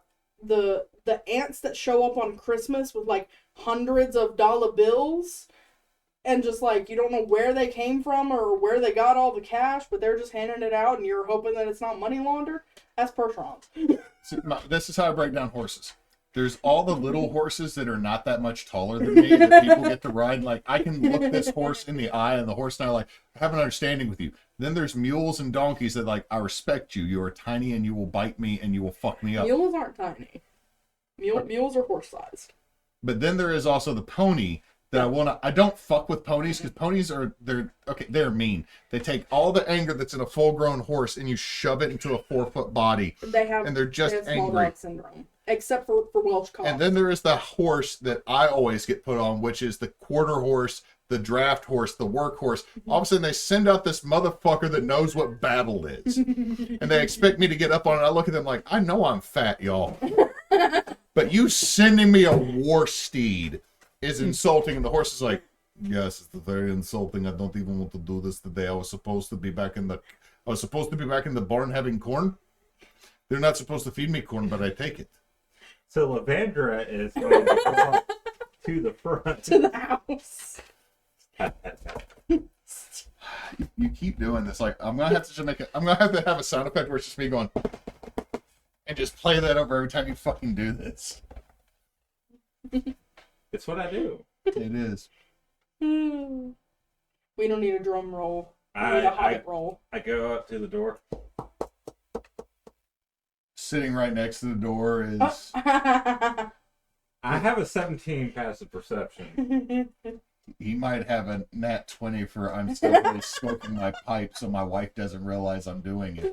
ants that show up on Christmas with like hundreds of dollar bills, and just like you don't know where they came from or where they got all the cash, but they're just handing it out, and you're hoping that it's not money laundered. That's Percherons. This is how I break down horses. There's all the little horses that are not that much taller than me that people get to ride. Like, I can look this horse in the eye, and the horse and I like have an understanding with you. Then there's mules and donkeys that like, I respect you. You are tiny and you will bite me and you will fuck me up. Mules aren't tiny. Mules are horse sized. But then there is also the pony that I don't fuck with ponies because ponies they're mean. They take all the anger that's in a full grown horse and you shove it into a 4-foot body. And they're just they have small angry. dog syndrome. Except for Welsh Cops. And then there is the horse that I always get put on, which is the quarter horse, the draft horse, the work horse. All of a sudden they send out this motherfucker that knows what battle is. And they expect me to get up on it. I look at them like, I know I'm fat, y'all. But you sending me a war steed is insulting. And the horse is like, yes, it's very insulting. I don't even want to do this today. I was supposed to be back in the barn having corn. They're not supposed to feed me corn, but I take it. So Levandra is going to go to the front. To the house. You keep doing this. Like, I'm gonna have to have a sound effect where it's just me going and just play that over every time you fucking do this. It's what I do. It is. We don't need a drum roll. We need a Hyde roll. I go up to the door. Sitting right next to the door is I have a 17 passive perception. he might have a nat 20 for I'm stealthily smoking my pipe so my wife doesn't realize I'm doing it.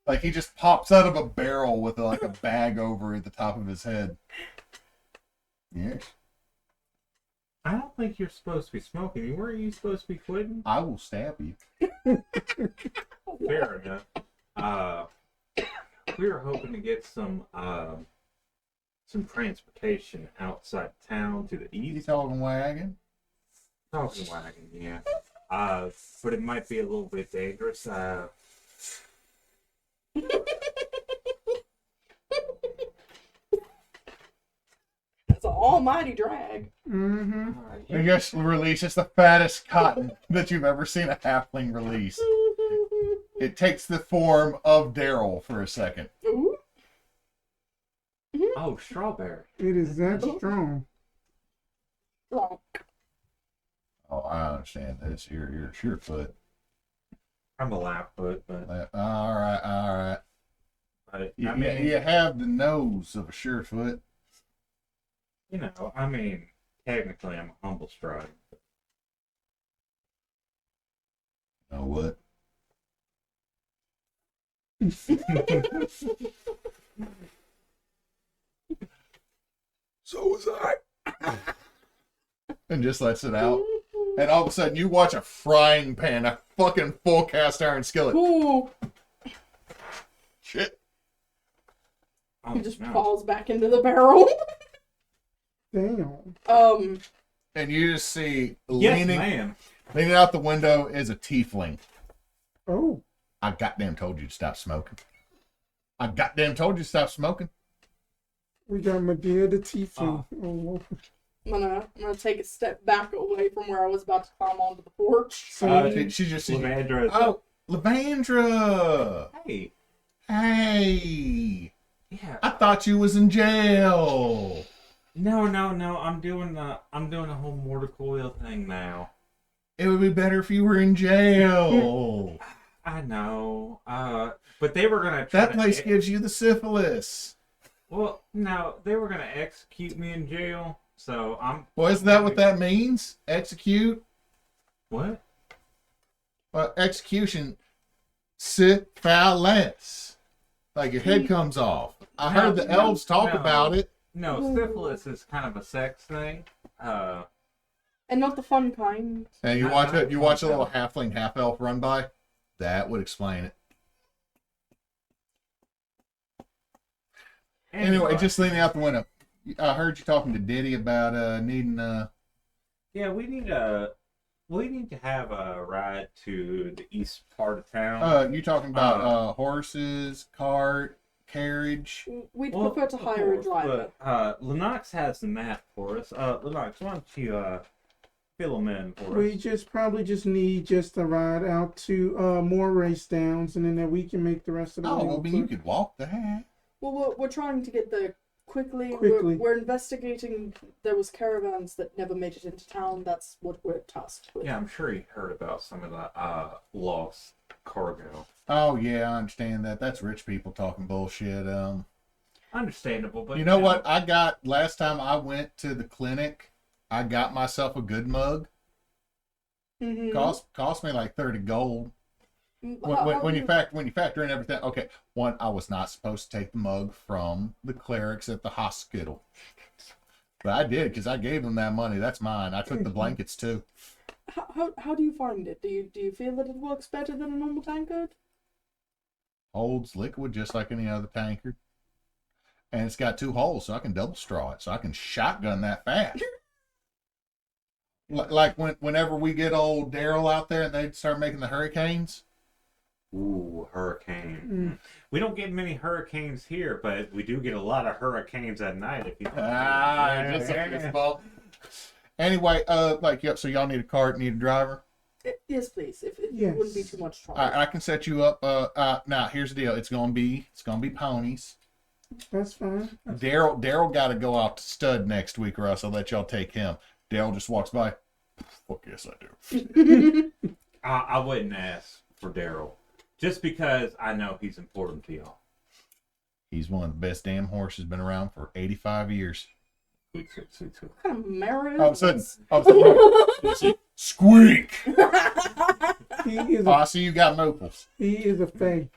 Like he just pops out of a barrel with like a bag over at the top of his head. Yes. I don't think you're supposed to be smoking. Weren't you supposed to be quitting? I will stab you. Fair enough. We were hoping to get some transportation outside town to the You east. talking wagon? Talking wagon, yeah. But it might be a little bit dangerous. That's an almighty drag. Mm-hmm. It just releases the fattest cotton that you've ever seen a halfling release. It takes the form of Daryl for a second. Ooh. Oh, strawberry. It is that strong. Drunk. Oh, I understand this. You're Surefoot. I'm a Lapfoot, but All right. I mean, You have the nose of a Surefoot. you know, technically I'm a humble stride. You know what? So was I. And just lets it out. And all of a sudden you watch a frying pan, a fucking full cast iron skillet. Ooh. Shit. Oh, He just no. falls back into the barrel. Damn. And you just see Yes, ma'am. leaning out the window is a tiefling. Oh. I goddamn told you to stop smoking. I goddamn told you to stop smoking. We got Medea the Tiefling. Oh. I'm gonna take a step back away from where I was about to climb onto the porch. She just Levandra is oh, Levandra. hey. Hey. Yeah. I thought you was in jail. No. I'm doing a whole mortar coil thing now. It would be better if you were in jail. I know. But they were gonna try That place gives you the syphilis. Well, no, they were gonna execute me in jail. So I'm. Well, isn't that what that means? Execute? What? Execution, syphilis. Like your head comes off. I heard the elves talk about it. No, syphilis is kind of a sex thing. And not the fun kind. And you watch it. You watch a little halfling, half elf run by. That would explain it. Anyway, just leaning out the window. I heard you talking to Diddy about needing. Yeah, we need to have a ride to the east part of town. You talking about horses, cart, carriage? We'd prefer to hire a driver. But, Lennox has the map for us. Lennox, why don't you fill them in for We us? probably need a ride out to more race downs, and then we can make the rest of the way. Oh, well, you could walk that. Well, we're trying to get there quickly. Quickly. We're investigating. There was caravans that never made it into town. That's what we're tasked with. Yeah, I'm sure he heard about some of the lost cargo. Oh yeah, I understand that. That's rich people talking bullshit. Understandable, but You know what? I got last time I went to the clinic. I got myself a good mug. Mm-hmm. Cost me like 30 gold. When you factor in everything, okay. One, I was not supposed to take the mug from the clerics at the hospital, but I did because I gave them that money. That's mine. I took the blankets too. How do you find it? Do you feel that it works better than a normal tankard? Holds liquid just like any other tanker, and it's got 2 holes, so I can double straw it, so I can shotgun that fast. Like whenever we get old Daryl out there and they start making the hurricanes. Ooh, hurricane. We don't get many hurricanes here, but we do get a lot of hurricanes at night. If you Just a fist bump. Anyway, so y'all need a cart, need a driver. Yes, please. If it Yes. wouldn't be too much trouble. I can set you up. Now here's the deal. It's gonna be ponies. That's fine. Daryl got to go out to stud next week, or else I'll let y'all take him. Daryl just walks by. Fuck yes, I do. I wouldn't ask for Daryl, just because I know he's important to y'all. He's one of the best damn horses. Been around for 85 years. Sweet, sweet, sweet, sweet. What kind of marriage? All of a sudden, squeak. He is Oh, I see you got mopals. a fae.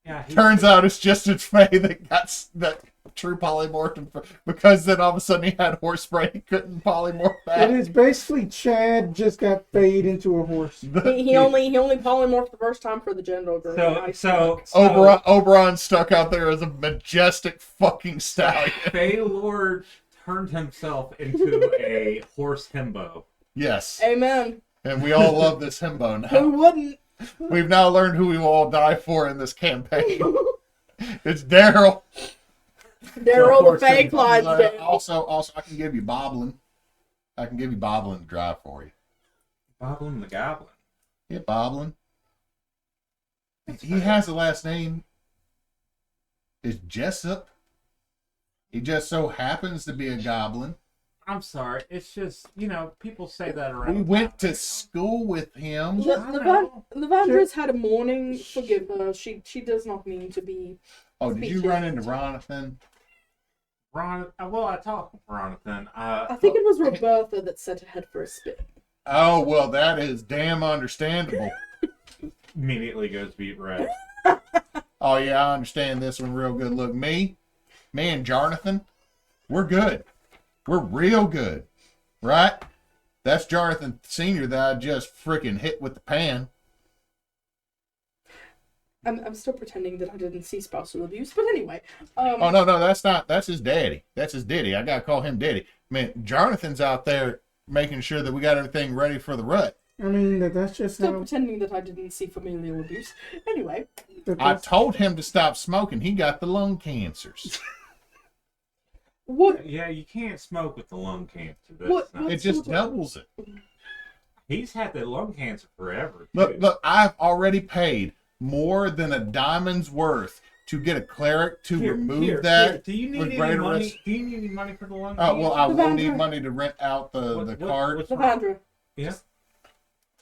Yeah, Turns out it's just a Fae that got that true polymorph, because then all of a sudden he had horse spray. He couldn't polymorph It back. is basically Chad just got fade into a horse. He only polymorphed the first time for the gender girl. So Oberon stuck out there as a majestic fucking stallion. Baylord turned himself into a horse himbo. Yes. Amen. And we all love this himbo Who now. wouldn't? We've now learned who we will all die for in this campaign. It's Daryl. Daryl the Fae Clydesdale. Also, I can give you Boblin. I can give you Boblin to drive for you. Boblin the Goblin. Yeah, Boblin. He has a last name. It's Jessup. He just so happens to be a goblin. I'm sorry. It's just, people say that around. We went to school with him. Levandra's had a morning. Forgive her. She does not mean to be. Oh, did you run into Ronathan? Well, I talked with Ronathan. I think it was Roberta that sent her head for a spin. Oh, well, that is damn understandable. Immediately goes beat red. Oh, yeah, I understand this one real good. Look, me and Jonathan, we're good. We're real good, right? That's Jonathan Sr. that I just freaking hit with the pan. I'm still pretending that I didn't see spousal abuse, but anyway. Oh, no, that's his daddy. That's his daddy. I got to call him daddy. Man, Jonathan's out there making sure that we got everything ready for the rut. I mean, that's just Still how. pretending that I didn't see familial abuse. Anyway. I told him to stop smoking. He got the lung cancers. What? Yeah, you can't smoke with the lung cancer. What? It just doubles it. He's had that lung cancer forever. Look, I've already paid more than a diamond's worth to get a cleric to remove that. Do you need with any greater money? risk. Do you need any money for the lung Oh, cancer? well, I will Levandra. need money to rent out the cart. what's wrong? Levandra, Yeah.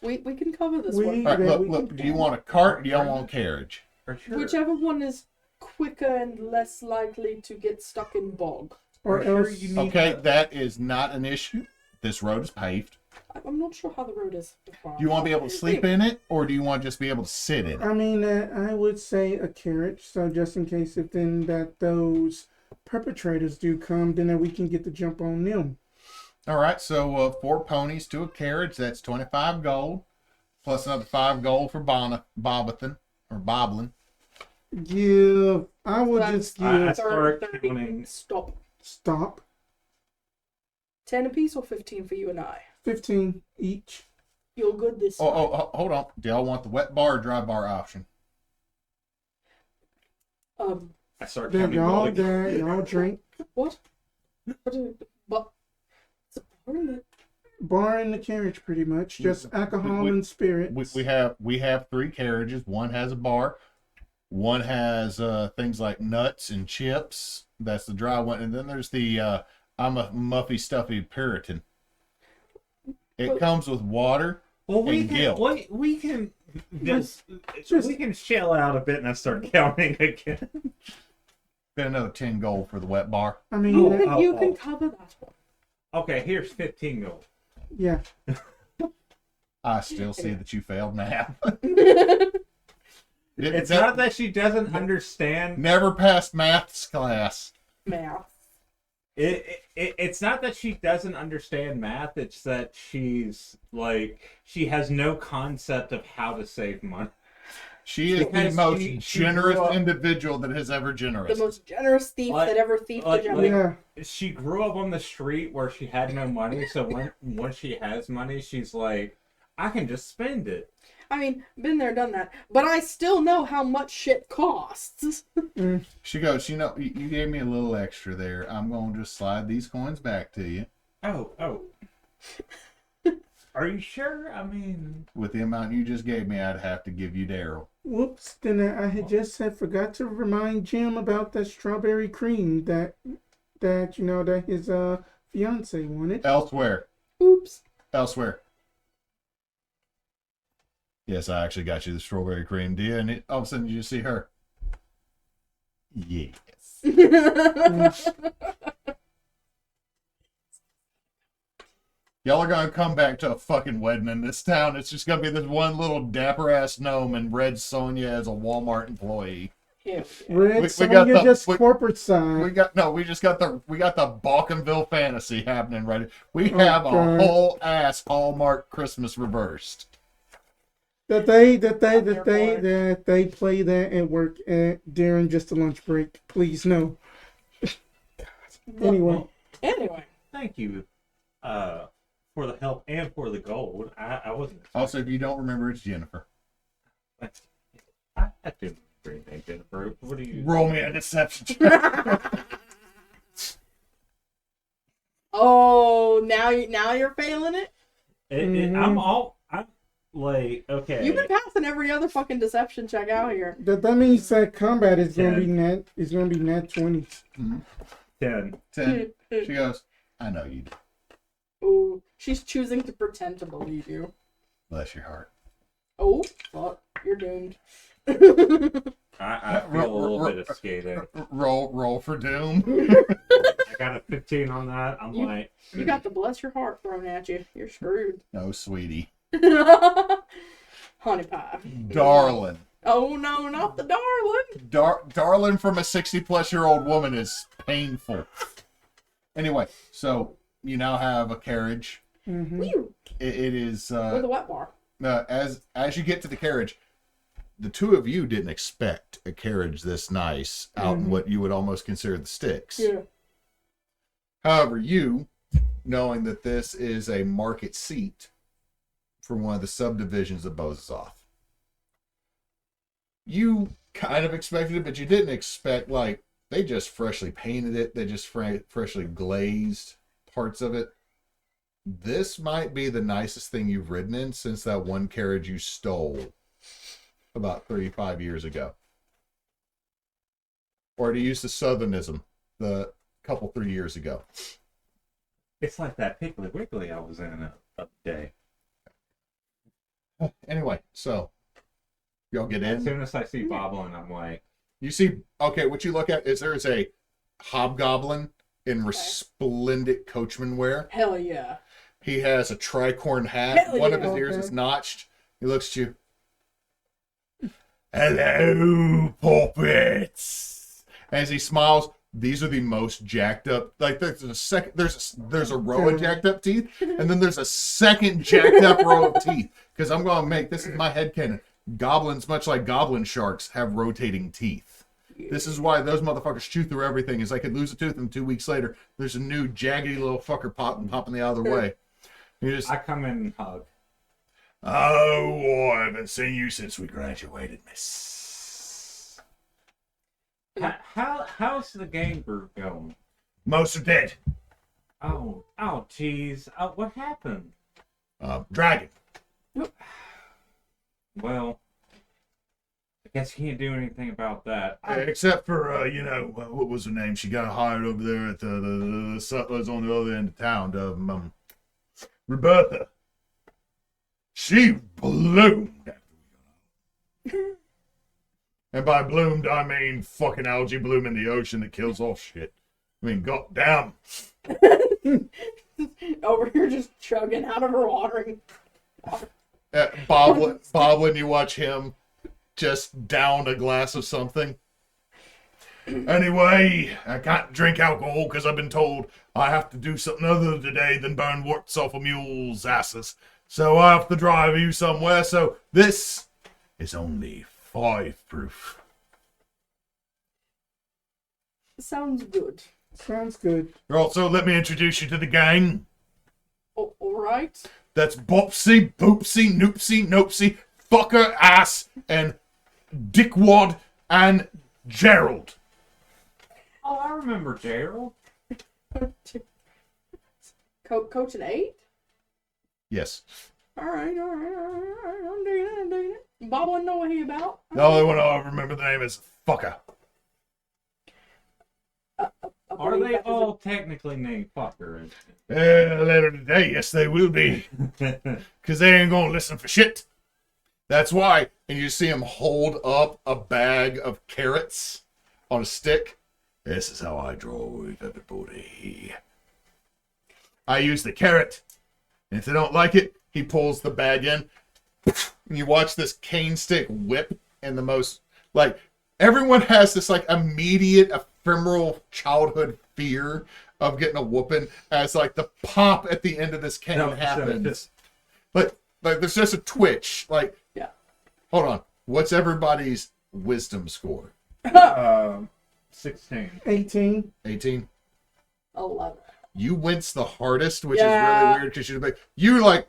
we can cover this We- one. All right, Yeah, look, do you want a cart or do you want carriage? For sure. Whichever one is quicker and less likely to get stuck in bog. Or For sure else. you need Okay, to- that is not an issue. This road is paved. I'm not sure how the road is. Do you want to be able to sleep in it, or do you want to just be able to sit in it? I mean, I would say a carriage. So just in case if then that those perpetrators do come, then we can get the jump on them. All right, so 4 ponies to a carriage. That's 25 gold, plus another 5 gold for Boblin. Give. I will That's just give. start 30. counting. Stop. 10 apiece or 15 for you and I. 15 each. You're good this time. Hold on. Do y'all want the wet bar or dry bar option? I start Then counting gold. y'all drink. What? But it's a bar in it. Bar in the carriage, pretty much. Just alcohol and spirits. We have 3 carriages. One has a bar. One has things like nuts and chips. That's the dry one. And then there's the I'm a muffy stuffy Puritan. It comes with water. Well, we and can guilt. we can just we can chill out a bit and I start counting again. Spend another 10 gold for the wet bar. I mean, You can cover that one. Okay, here's 15 gold. yeah. I still see that you failed math. It's not that she doesn't understand. Never passed maths class. Math. It's not that she doesn't understand math. It's that she has no concept of how to save money. She is the Because most she generous grew up- individual that has ever The generous. most generous thief Like- that ever thiefed like- a jungle. Yeah. She grew up on the street where she had no money, so when she has money, she's like, I can just spend it. I mean, been there, done that. But I still know how much shit costs. She goes, you gave me a little extra there. I'm going to just slide these coins back to you. Oh. Are you sure? I mean, With the amount you just gave me, I'd have to give you Daryl. Whoops. Then I had forgot to remind Jim about that strawberry cream that his fiance wanted. Elsewhere. Oops. Yes, I actually got you the strawberry cream, dear. And all of a sudden you just see her. Yes. Y'all are going to come back to a fucking wedding in this town. It's just going to be this one little dapper-ass gnome and Red Sonja as a Walmart employee. Yeah. Red We Sonja, got the- just we- corporate side. We got the Balkanville fantasy happening right. We have a God. whole ass Hallmark Christmas reversed. That they play that at work during just a lunch break. Please no. Anyway, Anyway. thank you for the help and for the gold. I wasn't. Also, if you don't remember, it's Jennifer. I didn't do anything, Jennifer. What do you? Roll me a deception check. Oh, now you're failing it? I'm like, okay. You've been passing every other fucking deception check out here. that means that combat is gonna be 10. nat 20s. 10. 10. She goes, I know you do. Ooh, she's choosing to pretend to believe you. Bless your heart. Oh, fuck, you're doomed. I feel a little bit of skating. Roll for doom. I got a 15 on that. I'm like, You got the bless your heart thrown at you. You're screwed. No, sweetie. Honey pie. Darling. Oh no, not the darling. Darling from a 60-plus-year-old woman is painful. Anyway, so you now have a carriage. Whew. It is With a wet bar. as you get to the carriage, the two of you didn't expect a carriage this nice out in what you would almost consider the sticks. Yeah. However, you, knowing that this is a market seat for one of the subdivisions of Bozazoth, you kind of expected it, but you didn't expect, like, they just freshly painted it. They just freshly glazed parts of it. This might be the nicest thing you've ridden in since that one carriage you stole about 35 years ago. Or to use the Southernism, the couple 3 years ago. it's like that Piggly Wiggly I was in a day. Anyway, so y'all get As in. soon as I see Boblin, I'm like, You see, okay, what you look at is there's a hobgoblin in resplendent coachman wear. Hell yeah. He has a tricorn hat. Hell One of his yeah. ears Okay. is notched. He looks at you. Hello, puppets. As he smiles, these are the most jacked up. Like there's a row of jacked up teeth, and then there's a second jacked up row of teeth. Because I'm going to make this is my headcanon. Goblins, much like goblin sharks, have rotating teeth. This is why those motherfuckers chew through everything. Is I could lose a tooth, and 2 weeks later, there's a new jaggedy little fucker popping the other way. You just I come in and hug. oh, I haven't seen you since we graduated, miss. How's the gang group going? Most are dead. Oh, jeez. What happened? Dragon. Well, I guess you can't do anything about that. Except for, what was her name? She got hired over there at the settlers on the other end of town. Roberta. She bloomed. And by bloomed, I mean fucking algae bloom in the ocean that kills all shit. I mean, goddamn. Over here just chugging out of her watering. Boblin, you watch him just down a glass of something. Anyway, I can't drink alcohol because I've been told I have to do something other today than burn warts off a mule's asses. So I have to drive you somewhere, so this is only 5 proof. Sounds good. Sounds good. Also, let me introduce you to the gang. Oh, alright. That's Bopsy, Boopsy, Noopsy, Nopesy, Fucker, Ass, and Dickwad, and Gerald. Oh, I remember Gerald. Coach an 8? Yes. Alright. I'm digging it. Bob wouldn't know what he about. The only one I remember the name is Fucker. Are they all technically named Fucker? Later today, yes, they will be. Because they ain't going to listen for shit. That's why. And you see him hold up a bag of carrots on a stick. This is how I draw with everybody. I use the carrot. And if they don't like it, he pulls the bag in. And you watch this cane stick whip in the most, like, everyone has this, like, immediate, ephemeral childhood fear of getting a whooping as, like, the pop at the end of this cane happens. Like, there's just a twitch. Like, Yeah. Hold on. What's everybody's wisdom score? 16. 18. 18? 11. You wince the hardest, which Yeah. is really weird because you're like,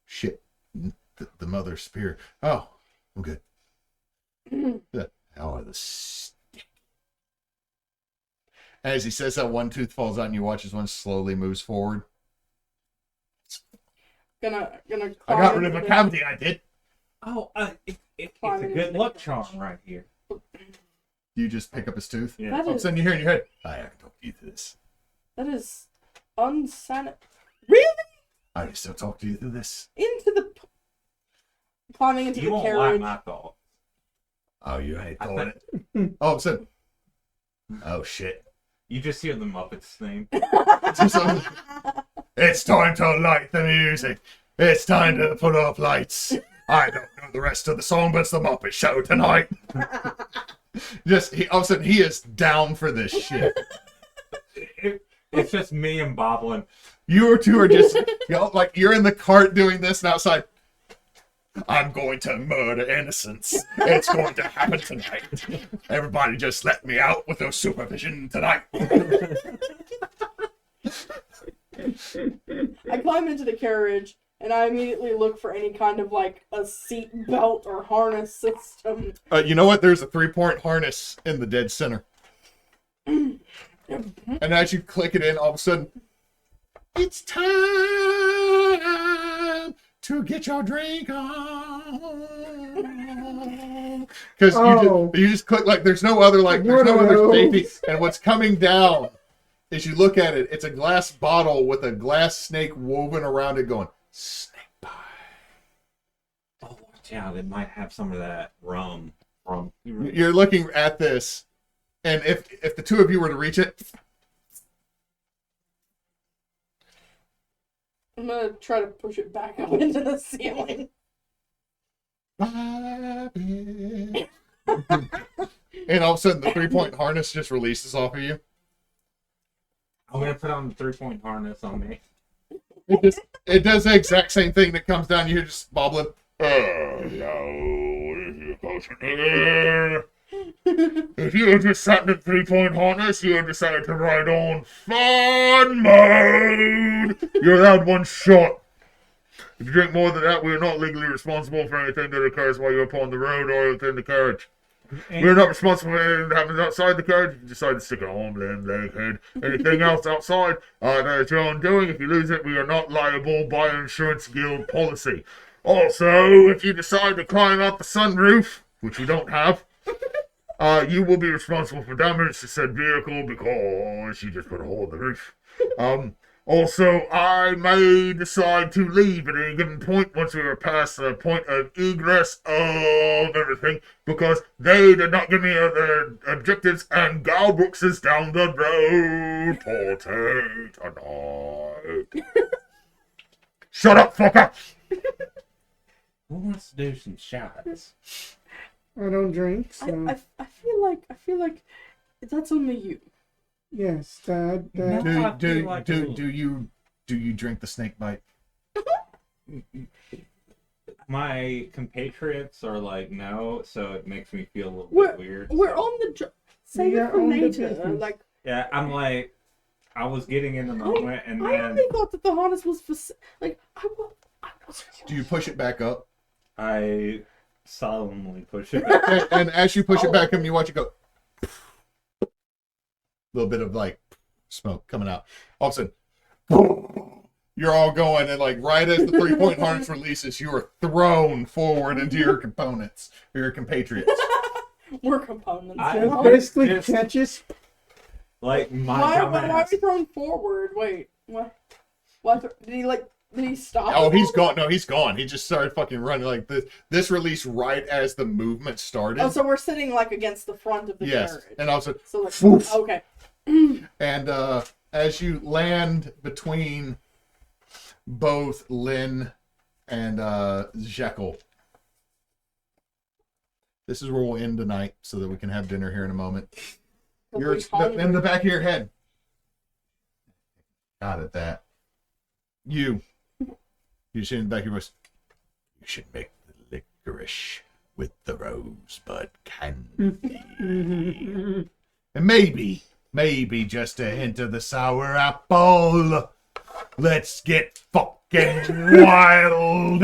shit, the mother spear. Oh, I'm good. How are the stick? As he says that, one tooth falls out and you watch as one slowly moves forward. Gonna I got rid of a cavity, I did. Oh, it's a good luck charm right here. You just pick up his tooth? Yeah. That All of a is, sudden you hear in your head, I can talk to you through this. that is unsanitary. Really? I can still talk to you through this. Into the climbing into You the won't like carriage. my thought. Oh, you ain't I thought it. All of a sudden, oh shit. You just hear the Muppets theme. It's time to light the music. It's time to put up lights. I don't know the rest of the song, but it's the Muppet Show tonight. All of a sudden, he is down for this shit. It's just me and Boblin. You two are just, like, you're in the cart doing this, and outside, I'm going to murder innocents. It's going to happen tonight. Everybody just let me out with no supervision tonight. I climb into the carriage and I immediately look for any kind of like a seat belt or harness system. You know what? There's a 3-point harness in the dead center. And as you click it in, all of a sudden, it's time to get your drink on. Because you just click, like, there's no other, like, there's no other safety. And what's coming down, as you look at it, it's a glass bottle with a glass snake woven around it going, snake pie. Oh, watch out. It might have some of that rum. You're looking at this, and if the two of you were to reach it, I'm gonna try to push it back up into the ceiling. And all of a sudden, the 3-point harness just releases off of you. I'm gonna put on the 3-point harness on me. It does the exact same thing that comes down. You're just bobbling. If you had just sat in the 3-point harness, you had decided to ride on fun mode. You're allowed 1 shot. If you drink more than that, we are not legally responsible for anything that occurs while you're upon the road or within the carriage. We are not responsible for anything that happens outside the carriage. If you decide to stick an arm, limb, leg, head, anything else outside, that is your own doing. If you lose it, we are not liable by insurance guild policy. Also, if you decide to climb out the sunroof, which we don't have, you will be responsible for damage to said vehicle because you just put a hole in the roof. Also, I may decide to leave at any given point once we are past the point of egress of everything, because they did not give me other objectives, and Galbrooks is down the road tonight. Shut up, fucker! Who wants to do some shots? I don't drink, so I feel like that's only you. yes, that Do you drink the snake bite? My compatriots are like, no, so it makes me feel a little We're bit weird. we're on the save Yeah, it for on the later. business. Like Yeah, I'm like, I was getting in the moment, and I then only thought that the harness was for like I was. Do you push it back up? I solemnly push it back. And as you push it back up, you watch it go. A little bit of like smoke coming out. All of a sudden, you're all going, and like right as the 3-point harness releases, you are thrown forward into your components, or your compatriots. We're components. I- you know? basically Just- catches. Like, my why are dumbass. we thrown forward? Wait, what? Did he stop? Oh, he's gone. No, he's gone. He just started fucking running like this. This released right as the movement started. Oh, so we're sitting like against the front of the yes, carriage. and also, So like, Woof. okay. and as you land between both Lynn and Jekyll, this is where we'll end tonight, so that we can have dinner here in a moment. You're in the back of your head. Got it. That you see in the back of your voice. You should make the licorice with the rosebud candy, and maybe just a hint of the sour apple. Let's get fucking wild.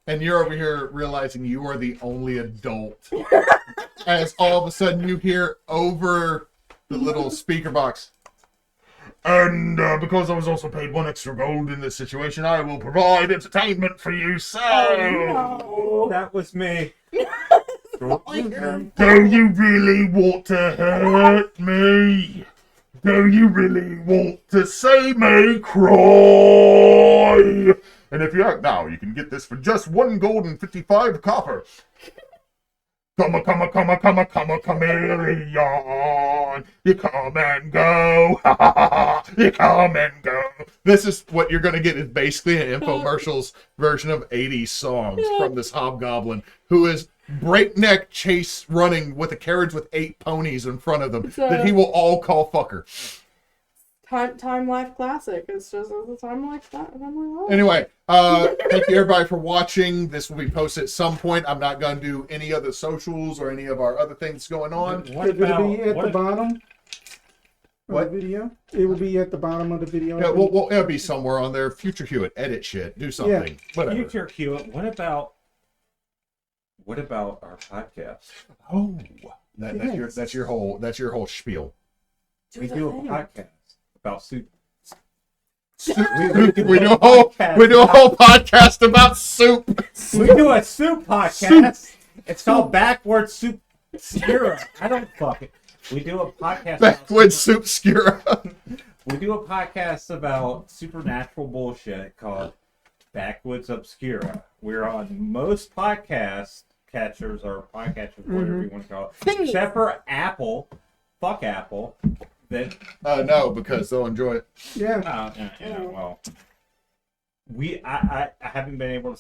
And you're over here realizing you are the only adult. As all of a sudden you hear over the little speaker box. And because I was also paid 1 extra gold in this situation, I will provide entertainment for you, so... Oh, That was me. no. Do you really want to hurt me? Do you really want to see me cry? And if you act now, you can get this for just 1 gold and 55 copper. Come on, chameleon. You come and go. You come and go. This is what you're going to get is basically an infomercials version of 80s songs from this hobgoblin who is breakneck chase running with a carriage with 8 ponies in front of them that he will all call fucker. Time Life Classic. It's just a Time Life. Anyway, thank you everybody for watching. This will be posted at some point. I'm not going to do any other socials or any of our other things going on. What It'll be at what the bottom What? of the video. It will be at the bottom of the video. Yeah, it'll be somewhere on there. Future Hewitt, edit shit, do something, whatever. Future Hewitt, what about our podcast? Oh, that's your whole spiel. We do a podcast about soup. we do a whole podcast about soup. We do a soup podcast. It's called Backward Soup Skira. I don't fuck it. We do a podcast. Backwoods soup skira. We do a podcast about supernatural bullshit called Backwoods Obscura. We're on most podcast catchers or podcatchers, whatever you want to call it, except for Apple. Fuck Apple. That No, because they'll enjoy it. Yeah. well. I haven't been able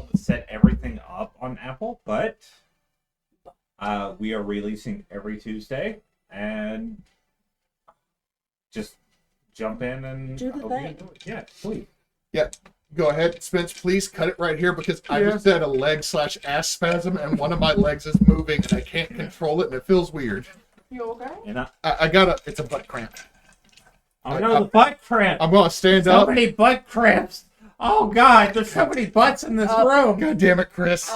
to set everything up on Apple, but we are releasing every Tuesday, and just jump in and Do the hope you thing. enjoy it. Yeah, please. Yeah. Go ahead, Spence, please cut it right here because I just had a leg/ass spasm and one of my legs is moving and I can't control it and it feels weird. You okay? And It's a butt cramp. oh no, the butt cramp. I'm going to stand So up. many butt cramps. Oh God, there's so many butts in this room. God damn it, Kris.